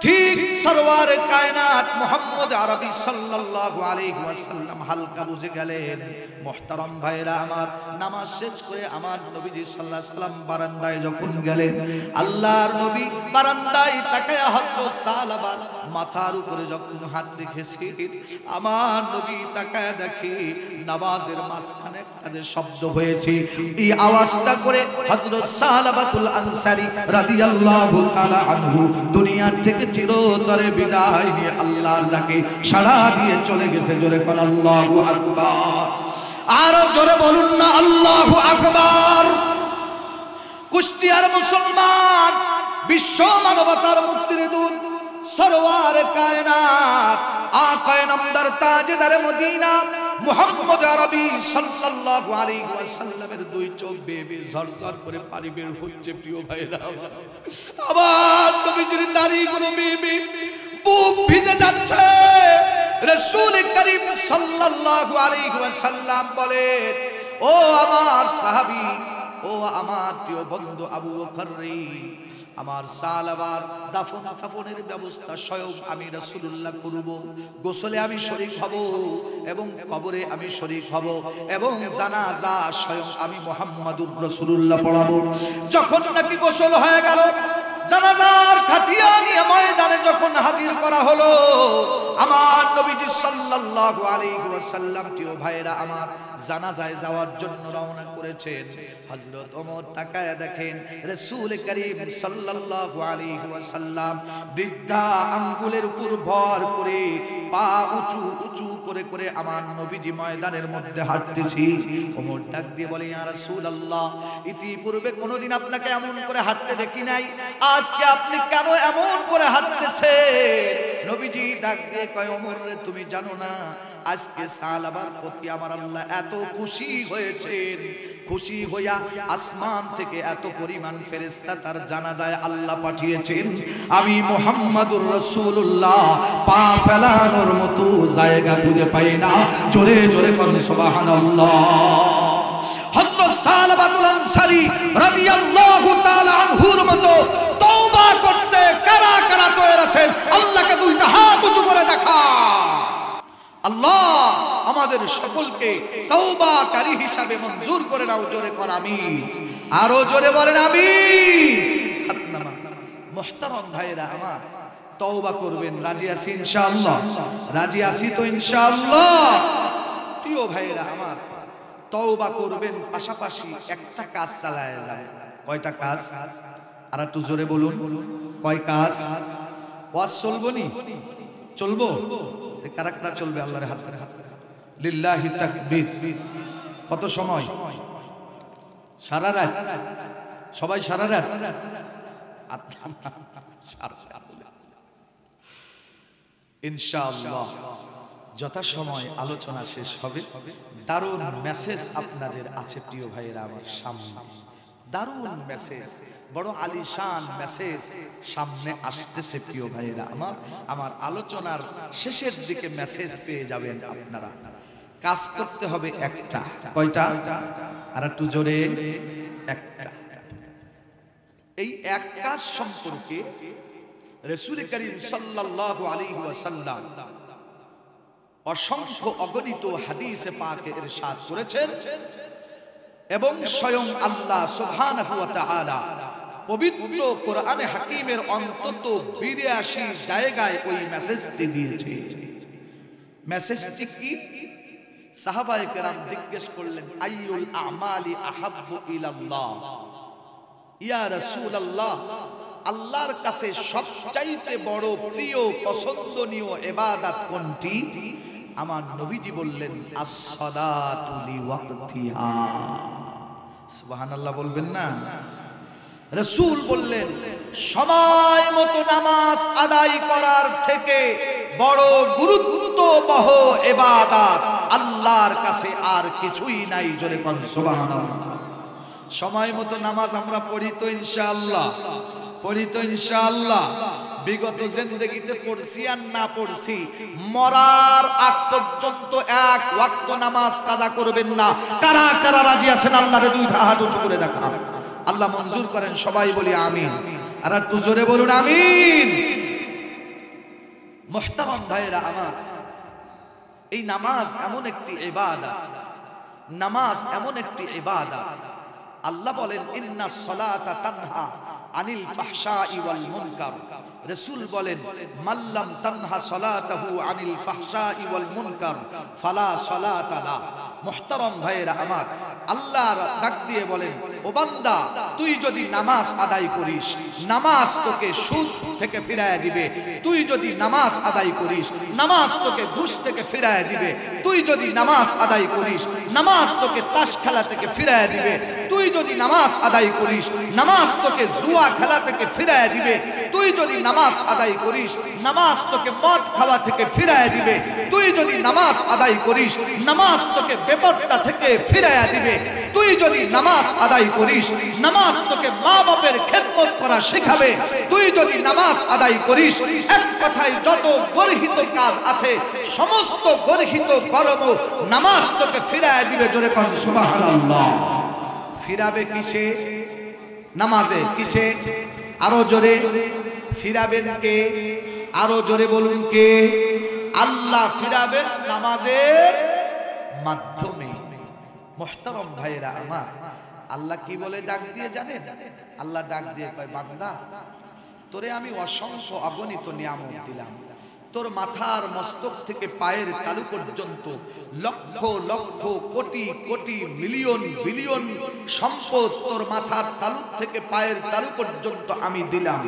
ঠিক সরওয়ারে কায়নাত মুহাম্মদ আরবি সাল্লাল্লাহু আলাইহি ওয়াসাল্লাম হালকা বুঝে গেলেন। মুহতারাম ভাইরা আমার, নামাজ শেষ করে আমার নবীজি সাল্লাল্লাহু আলাইহি ওয়াসাল্লাম বারান্দায় যখন গেলেন, আল্লাহর নবী বারান্দায় তাকায়া হযরত সাহাবার মাথার উপরে যখন হাত রেখেছেন, আমার নবী তাকায়া দেখে নামাজের মাঝখানে একটা যে শব্দ হয়েছে, এই আওয়াজটা করে হযরত সাহাবাতুল আনসারী রাদিয়াল্লাহু তাআলা আনহু দুনিয়া থেকে চিরতরে বিদায় নিয়ে আল্লাহর ডাকে সাড়া দিয়ে চলে গেছে। জোরে কোন আল্লাহু আকবার। আরো জোরে বলুন না আল্লাহু আকবার। কুষ্টিয়ার মুসলমান, বিশ্ব মানবতার মুক্তির দূত সরওয়ারে কায়নাত আকায়ে নামদার তাজদার মদিনা মুহাম্মদ আরবি সাল্লাল্লাহু আলাইহি ওয়াসাল্লামের দুই চোখ বেয়ে ঝরঝর করে পানি বের হচ্ছে। প্রিয় ভাইরা আবার নবীজির দাড়িগুলো বেয়ে বুক ভিজে যাচ্ছে। রাসূল করিম সাল্লাল্লাহু আলাইহি ওয়াসাল্লাম বলেন, ও আমার সাহাবী, ও আমার প্রিয় বন্ধু আবু বকর রে, আমার সালাবার দাফন কাফনের ব্যবস্থা স্বয়ং আমি রাসূলুল্লাহ করব। গোসলে আমি শরীক হব এবং কবরে আমি শরীক হব এবং জানাজা স্বয়ং আমি মুহাম্মাদুর রাসূলুল্লাহ পড়াবো। যখন নাকি গোসল হয়ে গেল, জানাজার খাটিয়া নিয়ে ময়দানে যখন হাজির করা হলো, আমার নবীজি সাল্লাল্লাহু আলাইহি ওয়াসাল্লাম প্রিয় ভাইরা আমার জানাজায় যাওয়ার জন্য রওনা করেছেন। হযরত ওমর তাকায়া দেখেন রাসূল করিম সাল্লাল্লাহু আলাইহি ওয়াসাল্লাম বৃদ্ধা আঙ্গুলের উপর ভর করে পা উঁচু উঁচু করে করে আমার নবীজি ময়দানের মধ্যে হাঁটতেছি। ওমর ডাক দিয়ে বলে, ইয়া রাসূলুল্লাহ, ইতিপূর্বে কোনোদিন আপনাকে এমন করে হাঁটতে দেখি নাই, আজকে আপনি কেন এমন করে হাঁটতেছেন? নবীজি ডাক দিয়ে কয়, ওমর রে, তুমি জানো না আজকে সালাবার প্রতি আমার আল্লাহ এত খুশি হয়েছেন, খুশি হইয়া আসমান থেকে এত পরিমাণ ফেরেশতা তার জানাজায় আল্লাহ পাঠিয়েছেন। আমি মুহাম্মাদুর রাসূলুল্লাহ পা ফেলানোর মতো জায়গা খুঁজে পাই না। জোরে জোরে বলুন সুবহানাল্লাহ। হযরত সালাবাতুল আনসারী রাদিয়াল্লাহু তাআলা আনহুর মতো তওবা করতে কারা কারা তৈরি আছেন? আল্লাহকে দুইটা হাত উঁচু করে দেখা। আল্লাহ আমাদের সকলকে তওবাকারী হিসাবে মঞ্জুর করে নাও। জোরে কর আমিন। আরো জোরে বলেন আমিন। মুহতারাম ভাইরা আমার, তওবা করবেন, রাজি আছি ইনশাআল্লাহ? রাজি আছি তো ইনশাআল্লাহ? প্রিয় ভাইরা আমার, তওবা করবেন, পাশাপাশি একটা কাজ চালায় যাবেন। কয়টা কাজ? আর একটু জোরে বলুন, কয় কাজ? ওয়াজ চলবো নি? চলবো? কারা কারা চলবে? আল্লাহর হাত করে হাত লিল্লাহি তাকবীর। কত সময়? সারা রাত? সবাই সারা রাত? ইনশাআল্লাহ যথাসময় আলোচনা শেষ হবে। দারুণ মেসেজ আপনাদের আছে প্রিয় ভাইয়েরা আমার সামনে, দারুণ মেসেজ, বড় আলিশান মেসেজ সামনে আসতেছে প্রিয় ভাইয়েরা আমার। আমার আলোচনার শেষের দিকে মেসেজ পেয়ে যাবেন আপনারা। কাজ করতে হবে একটা। কয়টা? আর একটু জোরে, একটা। এই এক কাজ সম্পর্কে রাসূল করিম সাল্লাল্লাহু আলাইহি ওয়াসাল্লাম অসংখ্য অগণিত হাদিসে পাকে ইরশাদ করেছেন এবং স্বয়ং আল্লাহ সুবহানাহু ওয়া তাআলা পবিত্র কোরআনে হাকিমের অন্তত 82 জায়গায় ওই মেসেজটি দিয়েছে। মেসেজটি কি? সাহাবায়ে কেরাম জিজ্ঞেস করলেন, আইয়ুল আমালি আহাব্বু ইলাল্লাহ, ইয়া রাসূলুল্লাহ, আল্লাহর কাছে সবচাইতে বড় প্রিয় পছন্দনীয় ইবাদত কোনটি? আমার নবীজি বললেন, as-সালাতু লিওয়াক্তিহা। সুবহানাল্লাহ বলবেন না? রাসূল বললেন, সময় মতো নামাজ আদায় করার থেকে বড় গুরুত্ববহ ইবাদত আল্লাহর কাছে আর কিছুই নাই। জোরে বল সুবহানাল্লাহ। সময় মতো নামাজ আমরা পড়ি তো ইনশাআল্লাহ, পড়ি তো ইনশাআল্লাহ। বিগত জিন্দেগিতে পড়ছি আর না পড়ছি, মরার আগ পর্যন্ত এক ওয়াক্ত নামাজ কাজা করবেন না। কারা কারা রাজি আছেন আল্লাহরে দুই হাত উঁচু করে দেখান। আল্লাহ মঞ্জুর করেন, সবাই বলি আমিন। আর একটু জোরে বলুন আমিন। মুহতারাম ভাইরা আমার, এই নামাজ এমন একটি ইবাদত, নামাজ এমন একটি ইবাদত, আল্লাহ বলেন ইন্নাস সালাতা তানহা আনিল ফাহশাই ওয়াল মুনকার। রাসূল বলেন, মাল্লাম তানহা সালাতাহু আনিল ফাহশাই ওয়াল মুনকার ফালা সালাতা লা। মুহতারাম ভাইরা আমার, আল্লাহ ডাক দিয়ে বলেন, ও বান্দা, তুই যদি নামাজ আদায় করিস, নামাজ তোকে সুদ থেকে ফিরায় দিবে। তুই যদি নামাজ আদায় করিস, নামাজ তোকে ঘুষ থেকে ফিরায় দিবে। তুই যদি নামাজ আদায় করিস, নামাজ তোকে তাস খেলা থেকে ফিরায় দিবে। তুই যদি নামাজ আদায় করিস, নামাজ তোকে জুয়া খেলা থেকে ফিরায় দিবে। তুই যদি নামাজ আদায় করিস, নামাজ তোকে মদ খাওয়া থেকে ফিরায় দিবে। তুই যদি নামাজ আদায় করিস, নামাজ তোকে বেপরতা থেকে ফিরায় দিবে। তুই যদি নামাজ আদায় করিস, নামাজ তোকে মা বাপের খেদমত করা শেখাবে। তুই যদি নামাজ আদায় করিস, এক কথায় যত গর্হিত কাজ আছে সমস্ত গর্হিত কর্ম নামাজ তোকে ফিরায় দিবে। জোরে কর সুবহানাল্লাহ। ফিরাবে কিসে? নামাজে। কিসে? আরো জোরে। ফিরাবেন কে? আরো জোরে বলুন কে? আল্লাহ ফিরাবেন নামাজের মাধ্যমে। মুহতারাম ভাইরা আমার, আল্লাহ কি বলে ডাক দিয়ে জানেন? আল্লাহ ডাক দিয়ে কয়, বান্দা, তোরে আমি অসংখ্য অগণিত নিয়ামত দিলাম। তোর মাথার মস্তক থেকে পায়ের তালু পর্যন্ত লক্ষ লক্ষ কোটি কোটি মিলিয়ন বিলিয়ন সম্পদ তোর মাথার তালু থেকে পায়ের তালু পর্যন্ত আমি দিলাম।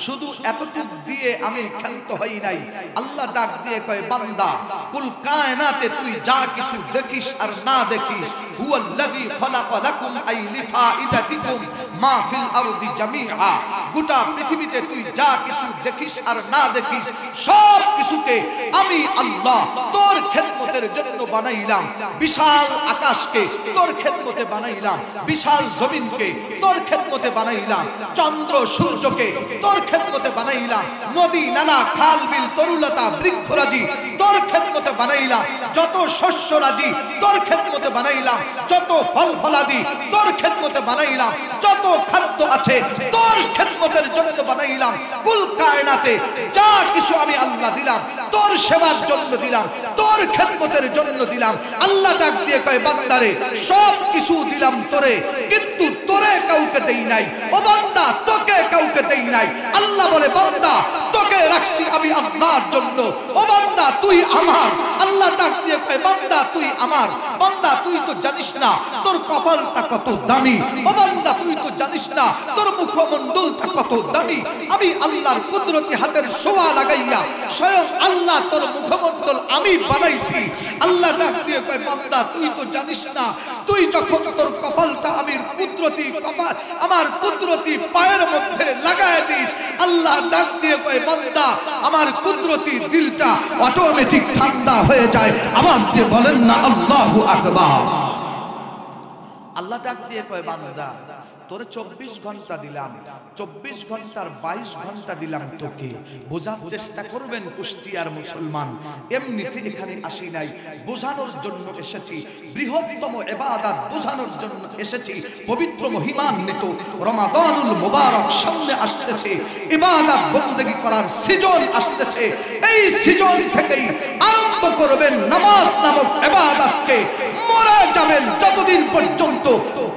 শুধু এতটুকু দিয়ে আমি ক্ষান্ত হই নাই। আল্লাহ ডাক দিয়ে কয়, বান্দা, কুল কায়নাতে তুই যা কিছু দেখিস আর না দেখিস, হুয়াল্লাযী খালাকা লাকুম আই লিফাইদাতিকুম মা ফিল আরদি জামিআ। গোটা পৃথিবীতে তুই যা কিছু দেখিস আর না দেখিস, সব কিছুকে আমি আল্লাহ তোর খেদমতের জন্য বানাইলাম। বিশাল আকাশকে তোর খেদমতে বানাইলাম, বিশাল জমিনকে তোর খেদমতে বানাইলাম, চন্দ্র সূর্যকে তোর খেদমতে বানাইলাম, নদী নালা খাল বিল তরুলতা বৃক্ষরাজি তোর খেদমতে বানাইলাম, যত শস্যরাজি তোর খেদমতে বানাইলাম, যত ফল ফলাদি তোর খেদমতে বানাইলাম, যত খাদ্য আছে তোর খেদমতের জন্য বানাইলাম। কুল কায়নাতে যা কিছু আমি আল্লাহ দিলাম তোর সেবার জন্য দিলাম, তোর খেদমতের জন্য দিলাম। আল্লাহ ডাক দিয়ে কয়, বান্দারে, সব কিছু দিলাম তোরে, কিন্তু তোরে কাউকে দেই নাই। ও বান্দা, তোকে কাউকে দেই নাই। আল্লাহ বলে, বান্দা, তোকে রাখছি আমি আল্লাহর জন্য। ও বান্দা, তুই আমার। আল্লাহ ডাক দিয়ে কয়, বান্দা, তুই আমার। বান্দা, তুই তো জানিস না তোর কপালটা কত দামি। ও বান্দা, তুই তো জানিস না তোর মুখমণ্ডলটা কত দামি। আমি আল্লাহর কুদরতি হাতের ছোঁয়া লাগাইয়া স্বয়ং আল্লাহ তোর মুখমণ্ডল আমি বানাইছি। আল্লাহ ডাক দিয়ে কয়, বান্দা, তুই তো জানিস না তুই যখন তোর কপালটা আমার কুদরতি পায়ের মধ্যে লাগায় দিস, আল্লাহ ডাক দিয়ে কয়, বান্দা, আমার কুদরতি দিলটা অটোমেটিক ঠান্ডা হয়ে যায়। আওয়াজ দিয়ে বলেন না আল্লাহু আকবার। আল্লাহ ডাক দিয়ে কয়, বান্দা, তোরে 24 ঘন্টা দিলাম, 24 ঘন্টার 22 ঘন্টা দিলাম তোকে। বোঝার চেষ্টা করবেন কুষ্টিয়ার মুসলমান, এমনিতে এখানে আসি নাই, বোঝানোর জন্য এসেছি। বৃহত্তম ইবাদত বোঝানোর জন্য এসেছি। পবিত্র মহিমান্বিত রমাদানুল মুবারক সামনে আসতেছে, ইবাদত বندگی করার সিজন আসতেছে। এই সিজন থেকেই আরম্ভ করবেন নামাজ নামক ইবাদতকে। মরে যাবেন যতদিন পর্যন্ত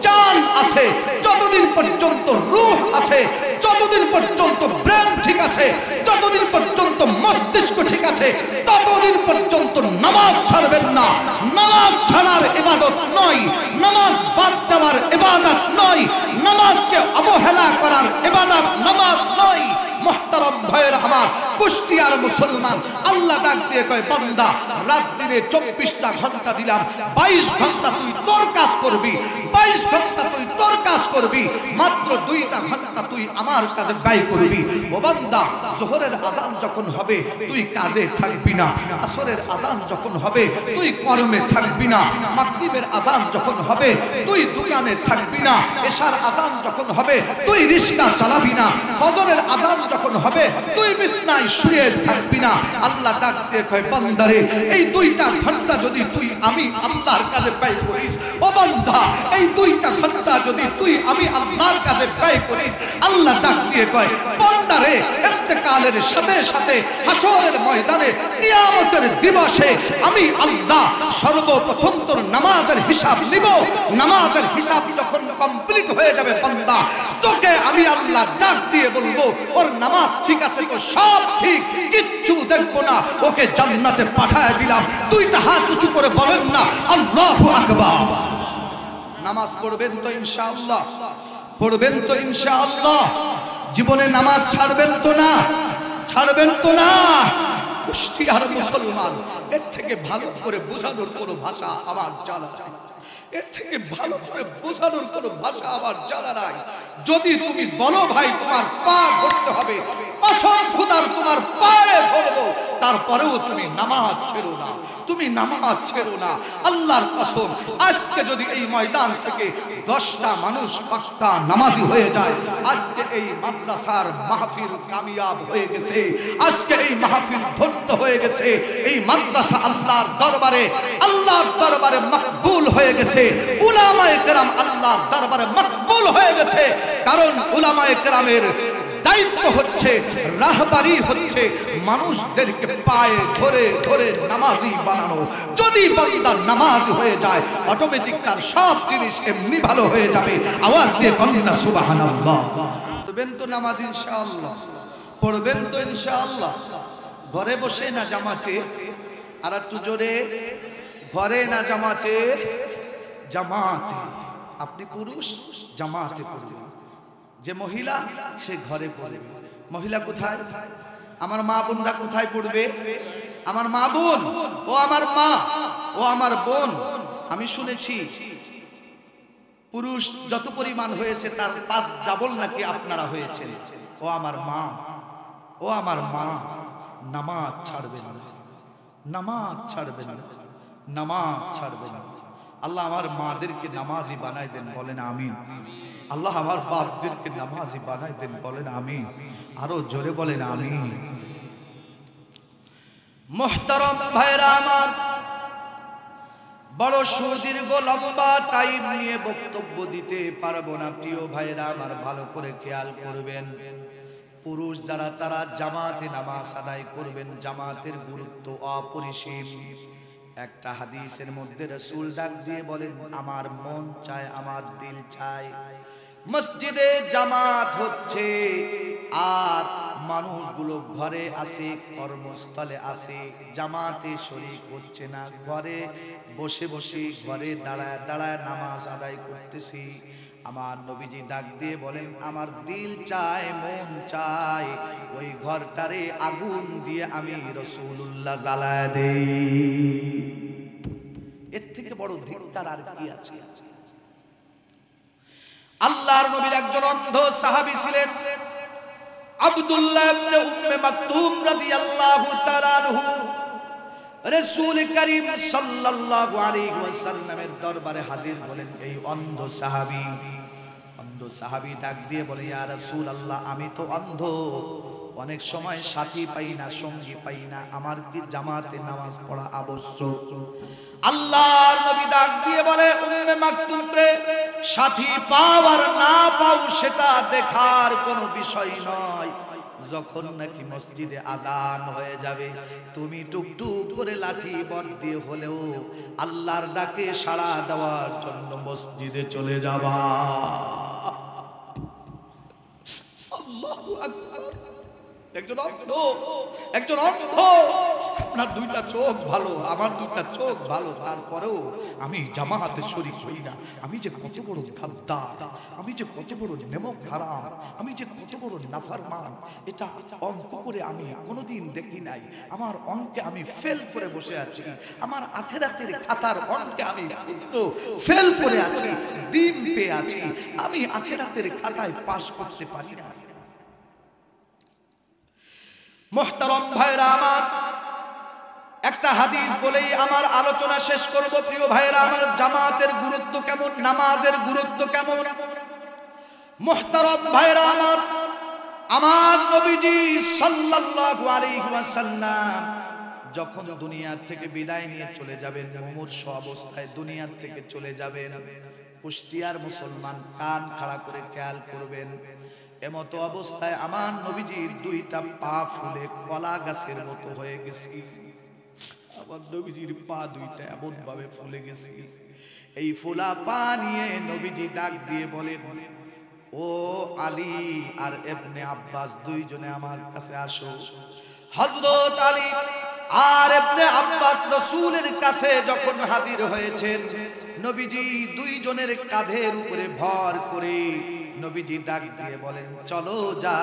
জান আছে, যতদিন যতদিন পর্যন্ত রূহ আছে, যতদিন পর্যন্ত ব্রেন ঠিক আছে, যতদিন পর্যন্ত মস্তিষ্ক ঠিক আছে, ততদিন পর্যন্ত নামাজ ছাড়বেন না। নামাজ ছাড়ার ইবাদত নয়, নামাজ বাদ দেওয়ার ইবাদত নয়, নামাজকে অবহেলা করার ইবাদত নামাজ নয়। মুহতারাম ভাইয়েরা আমার, কুষ্টিয়ার মুসলমান আল্লাহ ডাক দিয়ে কয়, বান্দা রাত দিনে 24টা ঘন্টা দিলাম, 22 ঘন্টা তুই তোর কাজ করবি, 22 ঘন্টা তুই তোর কাজ করবি, মাত্র 2টা ঘন্টা তুই আমার কাজে ব্যয় করবি। ও বান্দা, যোহরের আযান যখন হবে তুই কাজে থাকবি না, আসরের আযান যখন হবে তুই কর্মে থাকবি না, মাগরিবের আযান যখন হবে তুই দোকানে থাকবি না, এশার আযান যখন হবে তুই রিকশা চালাবি না, ফজরের আযান যখন হবে তুই বিছনায় শুয়ে থাকবি না। আল্লাহ ডাক দিয়ে কয়, বান্দারে এই 2টা ঘন্টা যদি তুই আমি আল্লাহর কাজে ব্যয় করিস, ও বান্দা এই 2টা ঘন্টা যদি তুই আমি আল্লাহর কাজে ব্যয় করিস, আল্লাহ ডাক দিয়ে কয়, বান্দারে ইন্তেকালের সাথে সাথে হাসরের ময়দানে কিয়ামতের দিবসে আমি আল্লাহ সর্বপ্রথম তোর নামাজের হিসাব নিব। নামাজের হিসাব যখন কমপ্লিট হয়ে যাবে বান্দা, তোকে আমি আল্লাহ ডাক দিয়ে বলবো, ওর নামাজ ঠিক আছে তো, সব ঠিক, কিচ্ছু দেখবো না, ওকে জান্নাতে পাঠায় দিলাম। 2টা হাত উঁচু করে বলেন না আল্লাহু আকবার। নামাজ পড়বেন তো ইনশাআল্লাহ, পড়বেন তো ইনশাআল্লাহ, জীবনে নামাজ ছাড়বেন তো না, ছাড়বেন তো না। কুষ্টিয়ার মুসলমান, এর থেকে ভালো করে বোঝানোর কোনো ভাষা আমার জানা নাই, এর থেকে ভালো করে বোঝানোর কোনো ভাষা আমার জানা নাই। যদি তুমি বলো ভাই তোমার পা ধরতে হবে, কসম খোদার তোমার পায়ে ধরবো, তারপরেও তুমি নামাজ ছেড়ো না, তুমি নামাজ ছেড়ো না। আল্লাহর কসম, আজকে যদি এই ময়দান থেকে 10টা মানুষ পাক্কা নামাজি হয়ে যায়, আজকে এই মাদ্রাসার মাহফিল কামিয়াব হয়ে গেছে, আজকে এই মাহফিল ধন্য হয়ে গেছে, এই মাদ্রাসা আল্লাহর দরবারে মকবুল হয়ে গেছে, উলামায়ে কেরাম আল্লাহর দরবারে মকবুল হয়ে গেছে। কারণ উলামায়ে কেরামের দায়িত্ব হচ্ছে, রাহবারি হচ্ছে মানুষদেরকে পায়ে ধরে ধরে নামাজি বানানো। যদি বান্দা নামাজি হয়ে যায়, অটোমেটিক তার সব জিনিস এমনি ভালো হয়ে যাবে। আওয়াজ দিয়ে বলেন না সুবহানাল্লাহ। পড়বেন তো নামাজ ইনশাআল্লাহ, পড়বেন তো ইনশাআল্লাহ, ঘরে বসে না জামাতে, আর একটু জোরে, ঘরে না জামাতে, জামাতে। আপনি পুরুষ জামাতে পড়বেন, যে মহিলা সে ঘরে পড়বে। মহিলা কোথায়? আমার মা বোনরা কোথায় পড়বে? আমার মা বোন, ও আমার মা, ও আমার বোন, আমি শুনেছি পুরুষ যত পরিমাণ হয়েছে তার 5 ডাবল নাকি আপনারা হয়েছেন। ও আমার মা, ও আমার মা, নামাজ ছাড়বেন না, নামাজ ছাড়বেন না, নামাজ ছাড়বেন না। আল্লাহ আমার মাদেরকে নামাজি বানাই দেন, বলেন আমিন। আল্লাহ আমার বাপদেরকে নামাজি বানাই দেন, বলেন আমিন। আরো জোরে বলেন আমিন। মুহতারাম ভাইরা আমার, বড় সুদীর্ঘ লম্বা টাইম নিয়ে বক্তব্য দিতে পারবো না। প্রিয় ভাইরা আমার, ভালো করে খেয়াল করবেন, পুরুষ যারা তারা জামাতে নামাজ আদায় করবেন। জামাতের গুরুত্ব অপরিসীম। একটা হাদিসের মধ্যে রাসূল ডাক দিয়ে বলেন, আমার মন চায়, আমার দিল চায় মসজিদে জামাত হচ্ছে, আর মানুষগুলো ঘরে আছে, কর্মস্থলে আছে, জামাতে শরীক হচ্ছে না, ঘরে বসে বসে, ঘরে দাঁড়ায় দাঁড়ায় নামাজ আদায় করতেছি। আমার নবীজি ডাক দিয়ে বলেন, আমার দিল চায়, মন চায়, ওই ঘরটারে আগুন দিয়ে আমি রাসূলুল্লাহ জ্বালায় দেই। এর থেকে বড় ধিক্কার আর কি আছে? আল্লাহর নবীর একজন অন্ধ সাহাবী ছিলেন, আব্দুল্লাহ ইবনে উম্মে মাকতুম রাদিয়াল্লাহু তাআলা আনহু। রাসূল করিম সাল্লাল্লাহু আলাইহি ওয়াসাল্লামের দরবারে হাজির হলেন এই অন্ধ সাহাবী ডাক দিয়ে বলে, ইয়া রাসূলুল্লাহ, আমি তো অন্ধ, অনেক সময় সাথী পাই না, সঙ্গী পাই না, আমার কি জামাতে নামাজ পড়া আবশ্যক? আল্লাহর নবী ডাক দিয়ে বলে, উম্মে মাকতুম রে, সাথী পাও আর না পাও সেটা দেখার কোনো বিষয় নয়। যখন নাকি মসজিদে আজান হয়ে যাবে, তুমি টুকটুক করে লাঠি বট দিয়ে হলেও আল্লাহর ডাকে সাড়া দেওয়ার জন্য মসজিদে চলে যাবা। একজন অন্ধ, আপনার দুইটা চোখ ভালো, আমার দুইটা চোখ ভালো, তারপরেও আমি জামাতে শরীক হই না। আমি যে কত বড় গাদ্দার, আমি যে কত বড় নেমক হারাম, আমি যে কত বড় নাফরমান, এটা অঙ্ক করে আমি কোনোদিন দেখি নাই। আমার অঙ্কে আমি ফেল করে বসে আছি, আমার আখিরাতের খাতার অঙ্কে আমি ফেল করে আছি, দিন পেয়ে আছি, আমি আখিরাতের খাতায় পাস করতে পারি না। মুহতারাম ভাইরা আমার, একটা হাদিস বলেই আমার আলোচনা শেষ করব। প্রিয় ভাইরা আমার, জামাতের গুরুত্ব কেমন, নামাজের গুরুত্ব কেমন। মুহতারাম ভাইরা আমার, আমার নবীজি সাল্লাল্লাহু আলাইহি ওয়াসাল্লাম যখন দুনিয়া থেকে বিদায় নিয়ে চলে যাবেন, মুমূর্ষু অবস্থায় দুনিয়া থেকে চলে যাবেন, কুষ্টিয়ার মুসলমান কান খাড়া করে খেয়াল করবেন, এমতো অবস্থায় আমার নবীজির দুইটা পা ফুলে কলা গাছের মতো হয়ে গেছে। আমার নবীজির পা দুইটা এমন ভাবে ফুলে গেছে, এই ফোলা পা নিয়ে নবীজি ডাক দিয়ে বলেন, ও আলী আর ইবনে আব্বাস, দুইজনে আমার কাছে আসো। হযরত আলী আর ইবনে আব্বাস রাসূলের কাছে যখন হাজির হয়েছেন, নবীজি দুইজনের কাঁধের উপরে ভর করে নবীজি ডাক দিয়ে বলেন, চলো যা,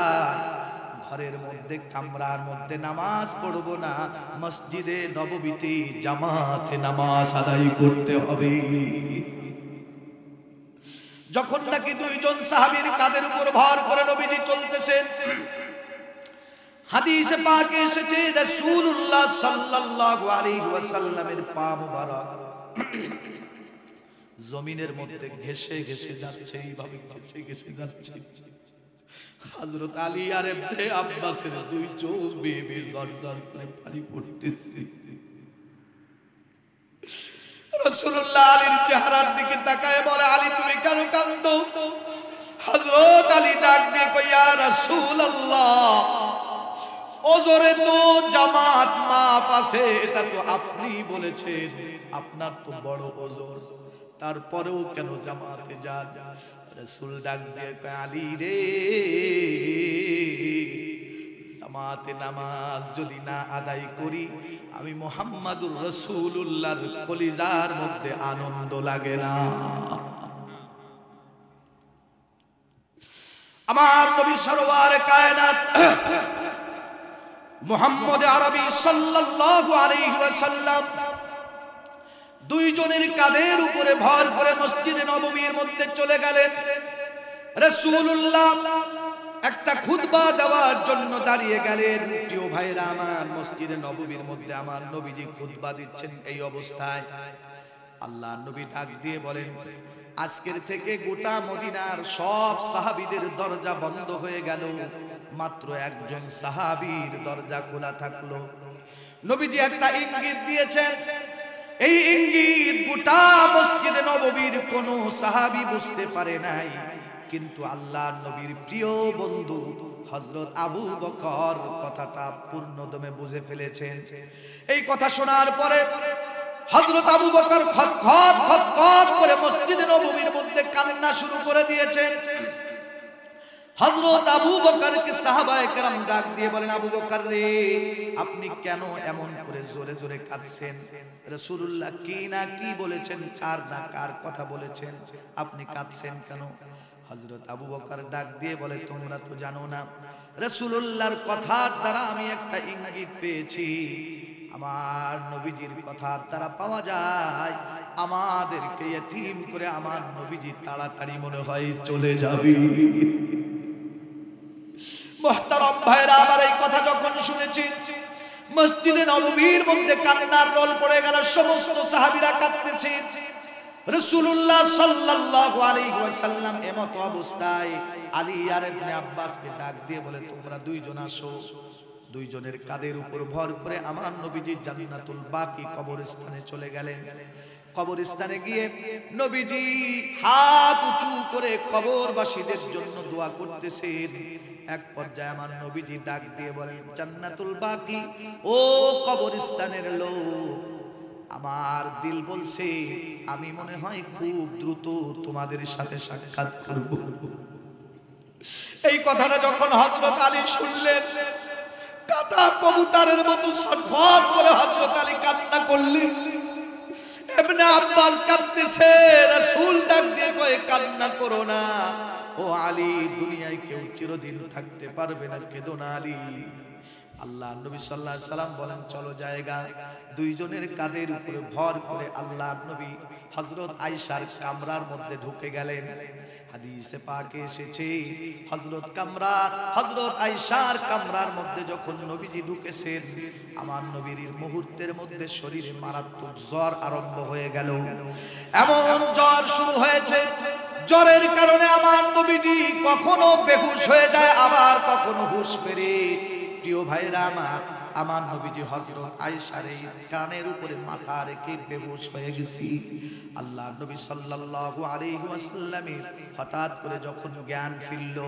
ঘরের মধ্যে কামরার মধ্যে নামাজ পড়বো না, মসজিদে নববীতে জামাতে নামাজ আদায় করতে হবে। যখন নাকি দুইজন সাহাবীর কাঁধের উপর ভর করে নবীজি চলতেছেন, হাদিসে পাকে এসেছে রাসূলুল্লাহ সাল্লাল্লাহু আলাইহি ওয়াসাল্লামের পা মুবারক জমিনের মধ্যে ঘেঁষে ঘেঁষে যাচ্ছে, এইভাবে ঘেঁষে ঘেঁষে যাচ্ছে। হযরত আলী আর ইবনে আব্বাসের দুই চোখ বেয়ে বেয়ে ঝরঝর করে পানি পড়তেছে। রাসূলুল্লাহ আলীর চেহারার দিকে তাকায় বলে, আলী তুমি কেন কাঁদো? হযরত আলী ডাক দিয়ে কয়, ইয়া রাসূলুল্লাহ, ওজরে তো জামাত মাফ আছে, এটা তো আপনি বলেছেন, আপনার তো বড় ওজর, তারপরেও কেন জামাতে যান? রাসূল ডাক দিয়ে কয়, আলী রে, জামাতে নামাজ যদি না আদায় করি, আমি মুহাম্মাদুর রাসূলুল্লাহর কলিজার মধ্যে আনন্দ লাগে না। আমার নবী সরওয়ার কায়নাত মুহাম্মদ আরবি সাল্লাল্লাহু আলাইহি ওয়াসাল্লাম দুইজনের কাঁধের উপরে ভর করে মসজিদে নববীর মধ্যে চলে গেলেন। রাসূলুল্লাহ একটা খুতবা দেওয়ার জন্য দাঁড়িয়ে গেলেন। প্রিয় ভাইরা আমার, মসজিদে নববীর মধ্যে আমার নবীজি খুতবা দিচ্ছেন, এই অবস্থায় আল্লাহর নবী ডাক দিয়ে বলেন, আজকের থেকে গোটা মদিনার সব সাহাবীদের দরজা বন্ধ হয়ে গেল, মাত্র একজন সাহাবীর দরজা খোলা থাকলো। নবীজি একটা ইঙ্গিত দিয়েছেন, এই ইঙ্গিত গোটা মসজিদে নববীর কোন সাহাবী বুঝতে পারে নাই, কিন্তু আল্লাহর নবীর প্রিয় বন্ধু হযরত আবু বকর কথাটা পূর্ণদমে বুঝে ফেলেছেন। এই কথা শোনার পরে হযরত আবু বকর খতখত খতখত করে মসজিদে নববীর মধ্যে কান্না শুরু করে দিয়েছেন। হযরত আবু বকরকে সাহাবায়ে কেরাম ডাক দিয়ে বলেন, আবু বকর রে, আপনি কেন এমন করে জোরে জোরে কাঁদছেন? রাসূলুল্লাহ কি না কি বলেছেন, কার না কার কথা বলেছেন, আপনি কাঁদছেন কেন? হযরত আবু বকর ডাক দিয়ে বলে, তোমরা তো জানো না, রাসূলুল্লাহর কথার দ্বারা আমি একটা ইঙ্গিত পেয়েছি, আমার নবীজির কথার দ্বারা পাওয়া যায় আমাদেরকে ইতিম করে আমার নবীজি তাড়াতাড়ি মনে হয় চলে যাবে। মুহতারাম ভাইরা আমার, এই কথা যখন শুনেছি, মসজিদে নববীর মধ্যে কান্নার রোল পড়ে গেল, সমস্ত সাহাবীরা কাঁদতেছে। রাসূলুল্লাহ সাল্লাল্লাহু আলাইহি ওয়াসাল্লাম এমত অবস্থায় আলী আর ইবনে আব্বাসকে ডাক দিয়ে বলে, তোমরা দুইজন আসো। দুইজনের কাঁধের উপর ভর করে আমার নবীজি জান্নাতুল বাকি কবরস্থানে চলে গেলেন। কবরস্থানে গিয়ে নবীজি হাত উঁচু করে কবরবাসীদের জন্য দোয়া করতেছেন। এক পর্যায়ে আমার নবীজি ডাক দিয়ে বলেন, জান্নাতুল বাকি, ও কবরস্থানের লোক, আমার দিল বলছে আমি মনে হয় খুব দ্রুত তোমাদের সাথে সাক্ষাৎ করব। এই কথাটা যখন হযরত আলী শুনলেন, কাটা কবুতরের মতো ছটফট করে হযরত আলী কান্না করলেন। ইবনে আব্বাস কাঁদতেছে, রাসূল ডাক দিয়ে কয় কান্না করো না ও আলী, দুনিয়ায় কেউ চিরদিন থাকতে পারবে না, কেঁদো না আলী। আল্লাহ নবী সাল্লাল্লাহু আলাইহি সাল্লাম বলেন চলো জায়গা। দুইজনের কাঁধের উপরে ভর করে আল্লাহ নবী হযরত আয়েশার কামরার মধ্যে ঢুকে গেলেন। হাদিসে পাকে এসেছে হযরত আয়েশার কামরার মধ্যে যখন নবীজি ঢুকেছেন, আমার নবীর মুহূর্তের মধ্যে শরীরে মারাত্মক জ্বর আরম্ভ হয়ে গেল। এমন জ্বর শুরু হয়েছে, জ্বরের কারণে আমার নবীজি কখনো বেহুশ হয়ে যায়, আবার কখনো হুঁশ ফেরে। প্রিয় ভাইরা আমার নবীজি হযরত আয়েশার এই কানের উপরে মাথা রেখে বেহুশ হয়ে গেছি। আল্লাহ নবী সাল্লাল্লাহু আলাইহি ওয়াসাল্লাম হঠাৎ করে যখন জ্ঞান ফিরল,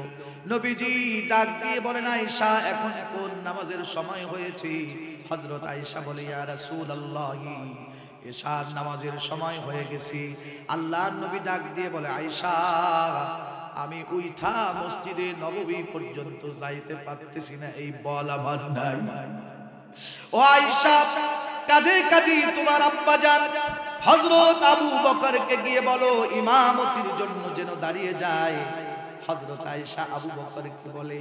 নবীজি ডাক দিয়ে বলেন আয়েশা, এখন কোন নামাজের সময় হয়েছে? হযরত আয়েশা বলে ইয়া রাসূলুল্লাহ, এশার নামাজের সময় হয়ে গেছে। আল্লাহর নবী ডাক দিয়ে বলে আয়েশা, আমি উঠা মসজিদে নববী পর্যন্ত যাইতে পারতেছি না, এই বল আমার নাই। ও আয়েশা, কাজে কাজে তোমার আব্বা জান হযরত আবু বকরকে গিয়ে বলো ইমামতির জন্য যেন দাঁড়িয়ে যায়। হযরত আয়েশা আবু বকরকে বলে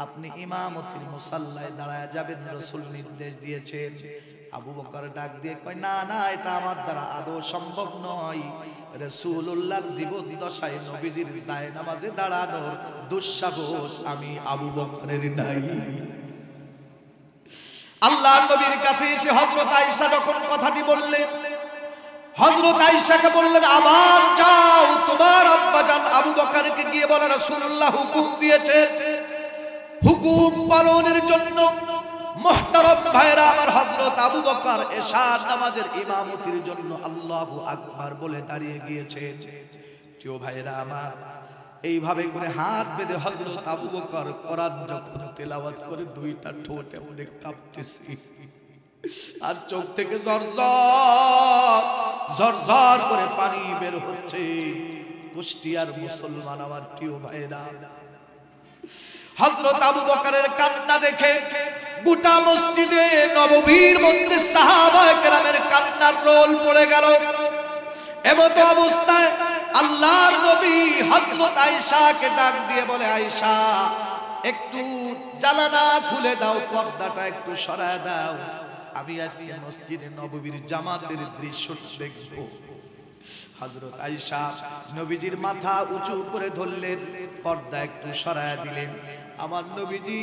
আপনি ইমামতির মুসাল্লায় দাঁড়ায় যাবেন, রাসূল নির্দেশ দিয়েছেন। আবু বকর ডাক দিয়ে কয় না না, এটা আমার দ্বারা আদৌ সম্ভব নয়। রাসূলুল্লাহর জীবন দশায় নবীজির দায় নামাজে দাঁড়ানোর দুঃসাহস আমি আবু বকরের নাই। আল্লাহর নবীর কাছে এসে হযরত আয়েশা যখন কথাটি বললেন, হযরত আয়েশাকে বললেন আবার যাও, তোমার আব্বাজান আবু বকরকে গিয়ে বলো রাসূলুল্লাহ হুকুম দিয়েছেন, হুকুম পালনের জন্য। মুহতারাম ভাইরা আমার, হযরত আবু বকর এশার নামাজের ইমামতির জন্য আল্লাহু আকবার বলে দাঁড়িয়ে গিয়েছেন। প্রিয় ভাইরা আমার, এইভাবে করে হাত বেঁধে হযরত আবু বকর কোরআন যখন তেলাওয়াত করে দুইটা ঠোঁট এমন কাঁপতেছে, আর চোখ থেকে ঝরঝর করে পানি বের হচ্ছে। কুষ্টিয়ার মুসলমান আমার প্রিয় ভাইরা, হযরত আবু বকরের কান্না দেখে গোটা মসজিদে নববীর মধ্যে সাহাবায়ে কেরামের কান্নার রোল পড়ে গেল। এমত অবস্থায় আল্লাহর নবী হযরত আয়েশাকে ডাক দিয়ে বলে আয়েশা, একটু জানালা খুলে দাও, পর্দাটা একটু সরায় দাও, আমি আজকে মসজিদে নববীর জামাতের দৃশ্য দেখব। হযরত আয়েশা নবীজির মাথা উঁচু করে ধরলেন, পর্দা একটু সরায় দিলেন। আমার নবীজি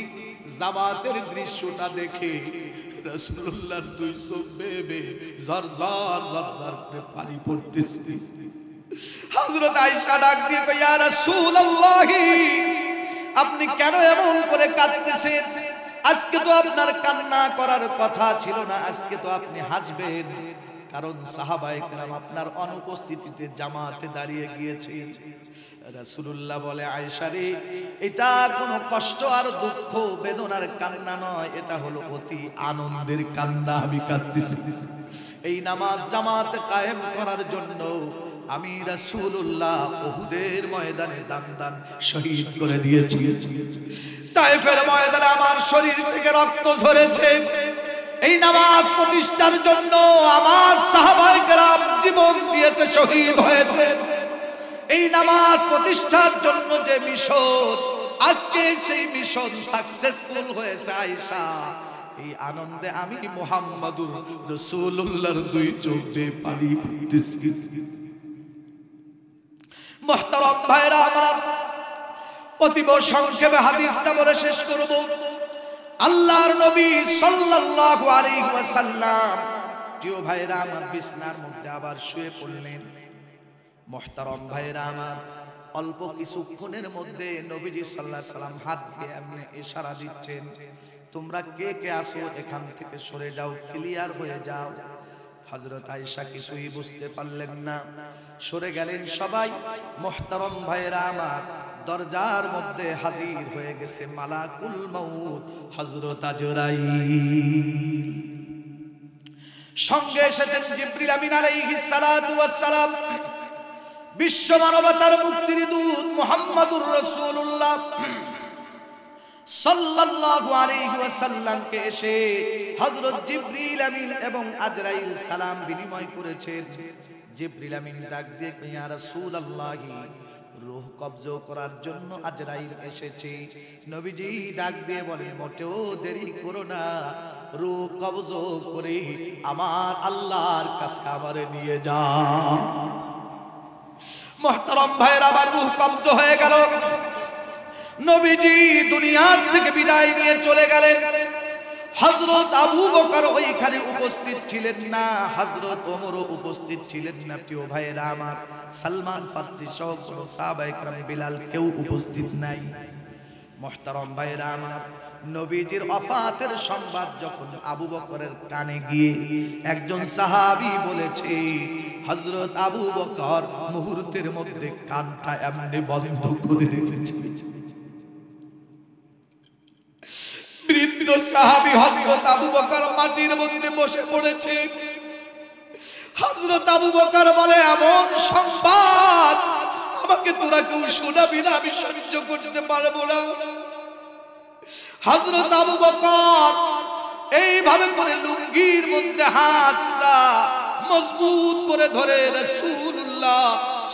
জামাতের দৃশ্যটা দেখে রাসূলুল্লাহর দুই চোখ বেয়ে ঝরঝর ঝরঝর করে পানি পড়তেছে। হযরত আয়েশা ডাক দিয়ে কয় ইয়া রাসূলুল্লাহ, আপনি কেন এমন করে কাঁদতেছেন? আজকে তো আপনার কান্না করার কথা ছিল না, আজকে তো আপনি হাসবেন, কারণ সাহাবায়ে কেরাম আপনার অনুপস্থিতিতে জামাতে দাঁড়িয়ে গিয়েছে। রাসূলুল্লাহ বলে আয়েশা রে, এটা কোনো কষ্ট আর দুঃখ বেদনার কান্না নয়, এটা হলো অতি আনন্দের কান্না। আমি কাঁদতেছি, এই নামাজ জামাত কায়েম করার জন্য আমি রাসূলুল্লাহ উহুদের ময়দানে দান শহীদ করে দিয়েছি। তায়েফের ময়দানে আমার শরীর থেকে রক্ত ঝরেছে। এই নামাজ প্রতিষ্ঠার জন্য আমার সাহাবায়ে কেরাম জীবন দিয়েছে, শহীদ হয়েছে। এই নামাজ প্রতিষ্ঠার জন্য যে মিশন, আজকে সেই মিশন সাকসেসফুল হয়েছে আয়েশা। এই আনন্দে আমি মুহাম্মাদুর রাসূলুল্লাহর দুই চোখ বেয়ে পানি পড়তেছে। মুহতারাম ভাইরা আমার, অতীব সংক্ষেপে হাদিসটা বলে শেষ করব। আল্লাহর নবী সাল্লাল্লাহু আলাইহি ওয়াসাল্লাম প্রিয় ভাইরা আমার বিছানার মধ্যে আবার শুয়ে পড়লেন। মুহতারাম ভাইরা আমার, অল্প কিছুক্ষণের মধ্যে নবীজি সাল্লাল্লাহু আলাইহি সাল্লাম হাত দিয়ে এমনি ইশারা দিচ্ছেন, তোমরা কে কে আসো এখান থেকে সরে যাও, ক্লিয়ার হয়ে যাও। হযরত আয়েশা কিছুই বুঝতে পারলেন না, সরে গেলেন সবাই। মুহতারাম ভাইরা আমার, দরজার মধ্যে হাজির হয়ে গেছে মালাকুল মউত হযরত আজরাইল, সঙ্গে এসেছেন জিবরিল আমিন আলাইহিস সালাতু ওয়াস সালাম, বিশ্ব মানবতার মুক্তির দূত মুহাম্মাদুর রাসূলুল্লাহ। সাল্লাল্লাহু আলাইহি ওয়াসাল্লামকে এসে হযরত জিবরিল আমিন এবং আজরাইল সালাম বিনিময় করেছেন। জিবরিল আমিন ডাক দিয়ে ইয়া রাসূলুল্লাহি, রূহ কবজা করার জন্য আজরাইল এসেছে। নবীজি ডাক দিয়ে বলেন, মোটেও দেরি করো না, রূহ কবজা করে আমার আল্লাহর কাছে আমারে নিয়ে যাও। মুহতারাম ভাইরা, আবার রূহ কবজা হয়ে গেল। নবীজি দুনিয়ার থেকে বিদায় নিয়ে চলে গেলেন। হযরত আবু বকর ওইখানে উপস্থিত ছিলেন না, হযরত ওমরও উপস্থিত ছিলেন না। প্রিয় ভাইরা আমার, সালমান ফারসি সহ কোন সাহাবায়ে কেরাম, বিলাল, কেউ উপস্থিত নাই। মুহতারাম ভাইরা আমার, নবীজির ওফাতের সংবাদ যখন আবু বকরের কানে গিয়ে একজন সাহাবী বলেছে, হযরত আবু বকর মুহূর্তের মধ্যে কানটা এমনি বন্ধ করে রেখেছে। বৃদ্ধ সাহাবী হযরত আবু বকর মাটির মধ্যে বসে পড়েছে। হযরত আবু বকর বলে, এমন সংবাদ আমাকে তোরা কেউ শোনাবি না, আমি সহ্য করতে পারবো না। হযরত আবু বকর এইভাবে করে লুঙ্গির মধ্যে হাতটা মজবুত করে ধরে রাসূলুল্লাহ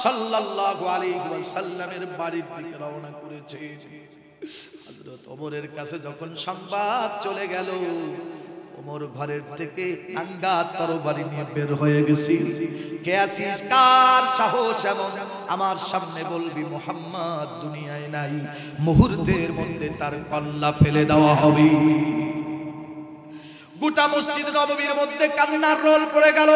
সাল্লাল্লাহু আলাইহি ওয়াসাল্লামের বাড়ির দিকে রওনা করেছে। হযরত ওমরের কাছে যখন সংবাদ চলে গেল, ওমর ঘরের থেকে আঙ্গা তরবারি নিয়ে বের হয়ে গেছে। কে আসিস, কার সাহস এমন আমার সামনে বলবি মুহাম্মদ দুনিয়ায় নাই? মুহূর্তের মধ্যে তার কল্লা ফেলে দেওয়া হবে। গোটা মসজিদ নববীর মধ্যে কান্নার রোল পড়ে গেল।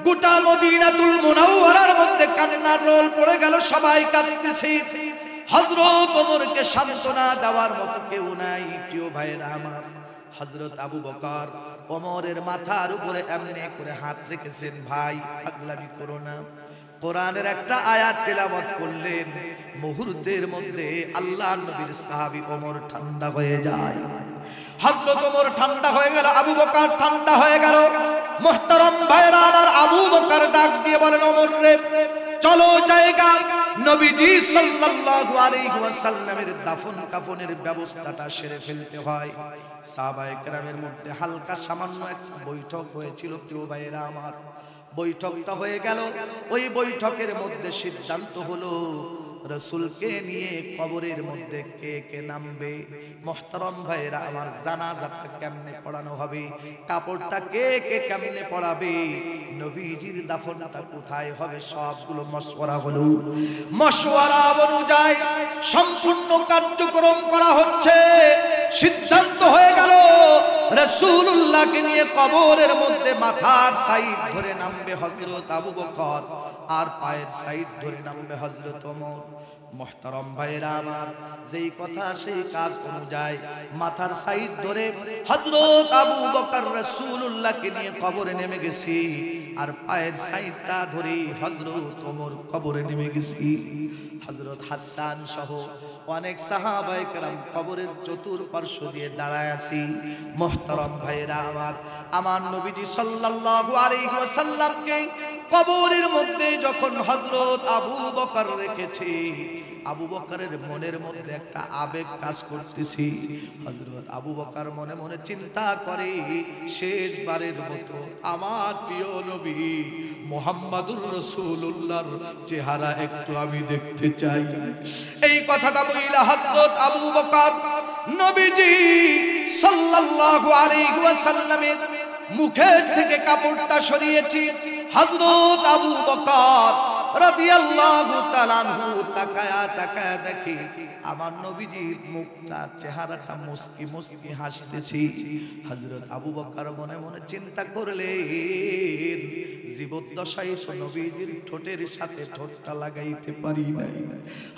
গোটা মদিনাতুল মুনাওয়ারার মধ্যে কান্নার রোল পড়ে গেল। সবাই কাঁদতেছে। হযরত ওমরকে সান্ত্বনা দেওয়ার মতো কেউ নাই। প্রিয় ভাইরা আমার, হযরত আবু বকর ওমরের মাথার উপরে এমনি করে হাত রেখেছেন। ভাই, পাগলামি করো না। কোরআনের একটা আয়াত তেলাওয়াত করলেন, মুহূর্তের মধ্যে আল্লাহর নবীর সাহাবী ওমর ঠান্ডা হয়ে যায়। হযরত ওমর ঠান্ডা হয়ে গেল, আবু বকর ঠান্ডা হয়ে গেল। মুহতারাম ভাইরা আমার, আবু বকর ডাক দিয়ে বলেন, ওমর রে, চলো জায়গা নবীজি সাল্লাল্লাহু আলাইহি ওয়াসাল্লামের দাফন কাফনের ব্যবস্থাটা সেরে ফেলতে হয়। সাহাবায়ে কেরামের মধ্যে হালকা সামান্য একটা বৈঠক হয়েছিল। প্রিয় ভাইরা আমার, বৈঠকটা হয়ে গেল। ওই বৈঠকের মধ্যে সিদ্ধান্ত হলো, রাসূলকে নিয়ে কবরের মধ্যে কে কে নামবে। মুহতারাম ভাইরা আমার, জানাজাটা কেমনে পড়ানো হবে, কাপড়টা কে কে কেমনে পড়াবে, নবীজির দাফনটা কোথায় হবে, সবগুলো মশওয়ারা হলো। মশওয়ারা অনুযায়ী সম্পূর্ণ কার্যক্রম করা হচ্ছে। সিদ্ধান্ত হয়ে গেল, রাসূলুল্লাহকে নিয়ে কবরের মধ্যে মাথার সাইড ধরে নামবে হযরত আবু বকর, আর পায়ের সাইড ধরে নামবে হযরত ওমর। মুহতারাম ভাইরা আমার, যেই কথা সেই কাজ অনুযায়ী মাথার সাইড ধরে হযরত আবু বকর রাসূলুল্লাহকে নিয়ে কবরে নেমে গেছে, আর পায়ের সাইডটা ধরে হযরত ওমর কবরে নেমে গেছে। হযরত হাসান সহ অনেক সাহাবায়ে কেরাম কবরের চতুর্পার্শ্ব দিয়ে দাঁড়ায় আছি। মুহতারাম ভাইরা আমার, আমার নবীজি সাল্লাল্লাহু আলাইহি ওয়াসাল্লামকে কবরের মধ্যে যখন হযরত আবু বকর রেখেছে, আবু বকরের মনের মধ্যে একটা আবেগ কাজ করতেছে। হযরত আবু বকর মনে মনে চিন্তা করে, শেষবারের মতো আমার প্রিয় নবী মুহাম্মাদুর রাসূলুল্লাহর চেহারা একটু আমি দেখতে চাই। এই কথাটা বইলা হযরত আবু বকর নবীজি সাল্লাল্লাহু আলাইহি ওয়াসাল্লামের মুখের থেকে কাপড়টা সরিয়েছি। হযরত আবু বকর রাদিয়াল্লাহু তাআলা আনহু তাকায়া তাকায়া দেখি আমার নবীজির মুখটা, চেহারাটা মুস্কি মুস্কি হাসতেছি। হযরত আবু বকর মনে মনে চিন্তা করলেন, জীবদ্দশায় নবীজির ঠোঁটের সাথে ঠোঁটটা লাগাইতে পারি নাই।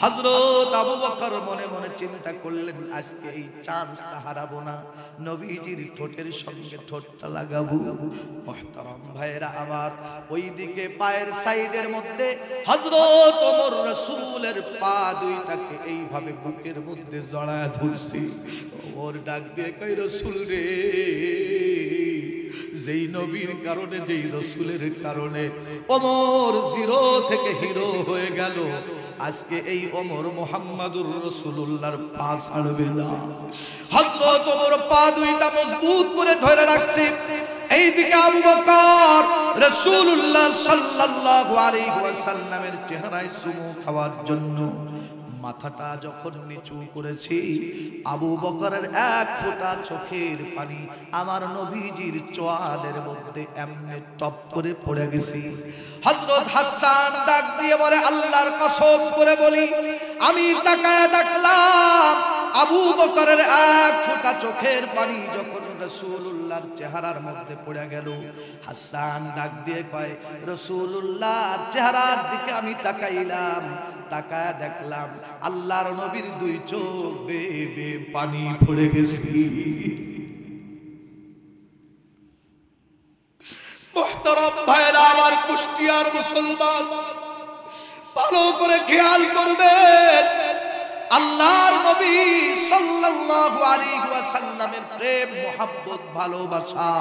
হযরত আবু বকর মনে মনে চিন্তা করলেন, আজকে এই চান্সটা হারাবো না, নবীজির ঠোঁটের সঙ্গে ঠোঁটটা লাগাবো। মুহতারাম ভাইরা আমার, ওইদিকে পায়ের সাইডের মধ্যে হযরত ওমর রাসূলের পা দুইটাকে এইভাবে বুকের মধ্যে জড়ায় ধরছে। ওমর ডাক দিয়ে কই, রাসূল রে, যেই নবীর কারণে, যেই রাসূলের কারণে ওমর জিরো থেকে হিরো হয়ে গেল, আজকে এই ওমর মুহাম্মাদুর রাসূলুল্লাহর পা ছাড়বে না। হযরত ওমর পা দুইটা মজবুত করে ধরে রাখছে। এইদিকে আবু বকর রাসূলুল্লাহ সাল্লাল্লাহু আলাইহি ওয়াসাল্লামের চেহারায় চুমু খাওয়ার জন্য মাথাটা যখন নিচু করেছি, আবু বকরের এক ফোঁটা চোখের পানি আমার নবীজির চোয়ালের মধ্যে এমনি টপ করে পড়ে গেছে। হযরত হাসান ডাক দিয়ে বলে, আল্লাহর কসম করে বলি, আমি তাকায় দেখলাম আবু বকরের এক ফোঁটা চোখের পানি যখন রাসূলুল্লাহর চেহারার মধ্যে পড়ে গেল, হাসান ডাক দিয়ে কয়, রাসূলুল্লাহর চেহারার দিকে আমি তাকাইলাম, তাকায় দেখলাম আল্লাহর নবীর দুই চোখ বেয়ে বেয়ে পানি পড়ে গেছে। মুহতারাম ভাইরা আমার, কুষ্টিয়ার মুসলমান, ভালো করে খেয়াল করবেন, আল্লাহর নবী সাল্লাল্লাহু আলাইহি ওয়াসাল্লামের প্রেম, মোহাব্বত, ভালোবাসা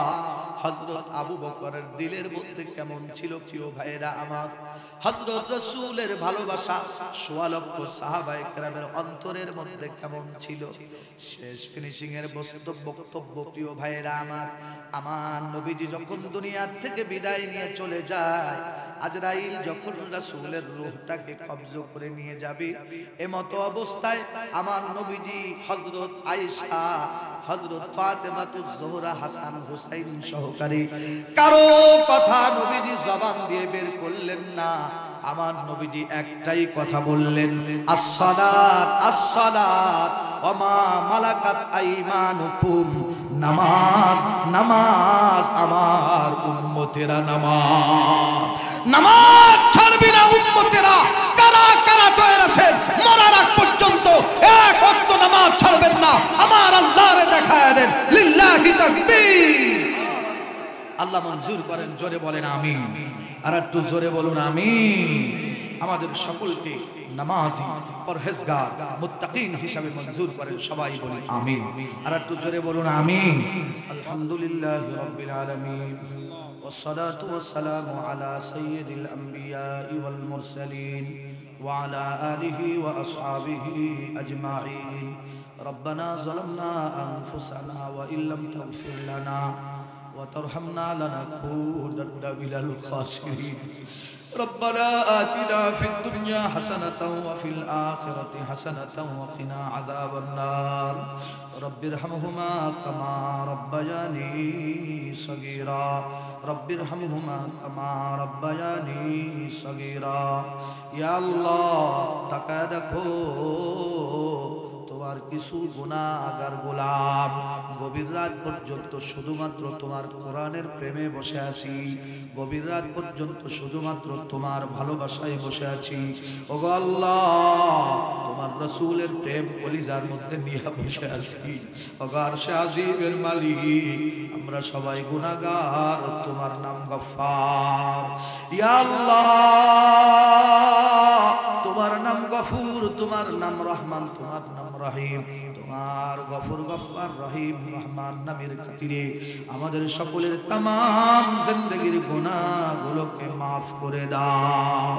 হযরত আবু বকরের দিলের মধ্যে কেমন ছিল প্রিয় ভাইরা আমার। হযরত রাসূলের ভালোবাসা সোয়া লক্ষ সাহাবায়ে কেরামের অন্তরের মধ্যে কেমন ছিল। শেষ ফিনিশিং এর বক্তব্য প্রিয় ভাইরা আমার, আমার নবীজি যখন দুনিয়া থেকে বিদায় নিয়ে চলে যায়, আজরাইল যখন রাসূলের রূহটাকে কবজ করে নিয়ে যাবে, এমতো অবস্থায় আমার নবীজি হযরত আয়েশা, হযরত ফাতেমাতুজ জোহরা, হাসান হুসাইন সহকারী কারো কথা নবীজি জবান দিয়ে বের করলেন না। আমার নবীজি একটাই কথা বললেন, আসসালাত আসসালাত ওয়া মা মালাকাত আইমানুকুম, নামাজ নামাজ আমার উম্মতেরা নামাজ, নামাজ ছাড়বি না উম্মতেরা। কারা কারা তৈরি আছেন মরার আগ পর্যন্ত এক ওয়াক্ত নামাজ ছাড়বেন না, আমার আল্লাহরে দেখায় দেন। লিল্লাহি তাকবীর। আল্লাহ মঞ্জুর করেন, জোরে বলেন আমিন। আর একটু জোরে বলুন আমিন। আমাদের সকলকে নামাজি, পরহেজগার, মুত্তাকিন হিসাবে মঞ্জুর করেন, সবাই বলি আমিন। আর একটু জোরে বলুন আমিন। আলহামদুলিল্লাহি রাব্বিল আলামিন, والصلاة والسلام على سيد الأنبياء والمرسلين وعلى آله وأصحابه أجمعين. ربنا ظلمنا أنفسنا وإن لم تغفر لنا وترحمنا لنكونن من الخاسرين. ربنا آتنا في الدنيا حسنة وفي الآخرة حسنة وقنا عذاب النار. رب ارحمهما كما ربياني صغيرا. رب ارحمهما كما ربياني صغيرا. يا الله তাকায় দেখো, তোমার কিছু গুনাহগার গোলাম গভীর রাত পর্যন্ত শুধুমাত্র তোমার কোরআনের প্রেমে বসে আছি, গভীর রাত পর্যন্ত শুধুমাত্র তোমার ভালোবাসায় বসে আছি। ওগো আল্লাহ, তোমার রাসূলের প্রেম কলিজার মধ্যে নিয়ে বসে আছি। ওগো আরশে আজিমের মালিক, আমরা সবাই গুনাহগার, তোমার নাম গফফার। ইয়া আল্লাহ, তোমার নাম গফুর, তোমার নাম রহমান, তোমার নাম রহিম। তোমার গফুর, গফফার, রহিম, রহমান নামের খাতিরে আমাদের সকলের तमाम জিন্দেগীর গুনাহগুলোকে maaf করে দাও।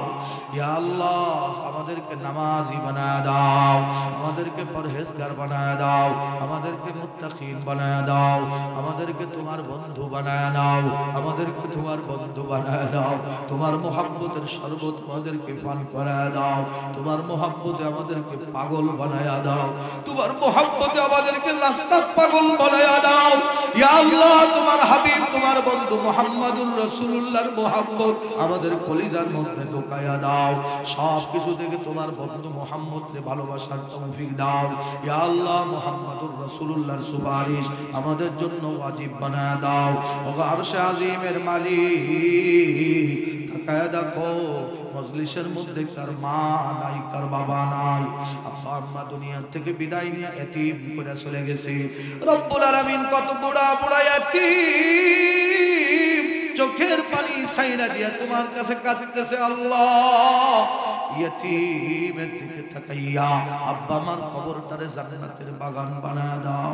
ইয়া আল্লাহ, আমাদেরকে নামাজি বানায় দাও, আমাদেরকে পরহেজগার বানায় দাও, আমাদেরকে মুত্তাকিন বানায় দাও, আমাদেরকে তোমার বন্ধু বানায় দাও, আমাদেরকে তোমার বন্ধু বানায় দাও। তোমার মুহাব্বতের শরবত আমাদেরকে পান করায় দাও, তোমার মুহাব্বতে আমাদেরকে পাগল বানায়া দাও, তোমার মুহাব্বতে আমাদেরকে রাস্তা পাগল বানায়া দাও। ইয়া আল্লাহ, তোমার হাবিব, তোমার বন্ধু মুহাম্মদুর রাসূলুল্লাহর মুহাব্বত আমাদের কলিজার মধ্যে ঢোকায়া দাও। সব কিছু থেকে তোমার বন্ধু মুহাম্মদকে ভালোবাসার তৌফিক দাও। ইয়া আল্লাহ, মুহাম্মদুর রাসূলুল্লাহর সুপারিশ আমাদের জন্য ওয়াজিব বানায়া দাও। ওগো আরশে আজিমের মালিক, তাকায় দেখো মজলিসের মধ্যে কার মা নাই, কার বাবা নাই, আব্বা আম্মা দুনিয়া থেকে বিদায় নিয়ে এতিম করে চলে গেছে। রব্বুল আলামিন কত বুড়া বুড়া এতিম চোখের পানি ছাইরা দিয়া তোমার কাছে কাঁদতেছে। আল্লাহ, এতিমের দিকে তাকাইয়া আব্বা আমার কবরটারে জান্নাতের বাগান বানায় দাও।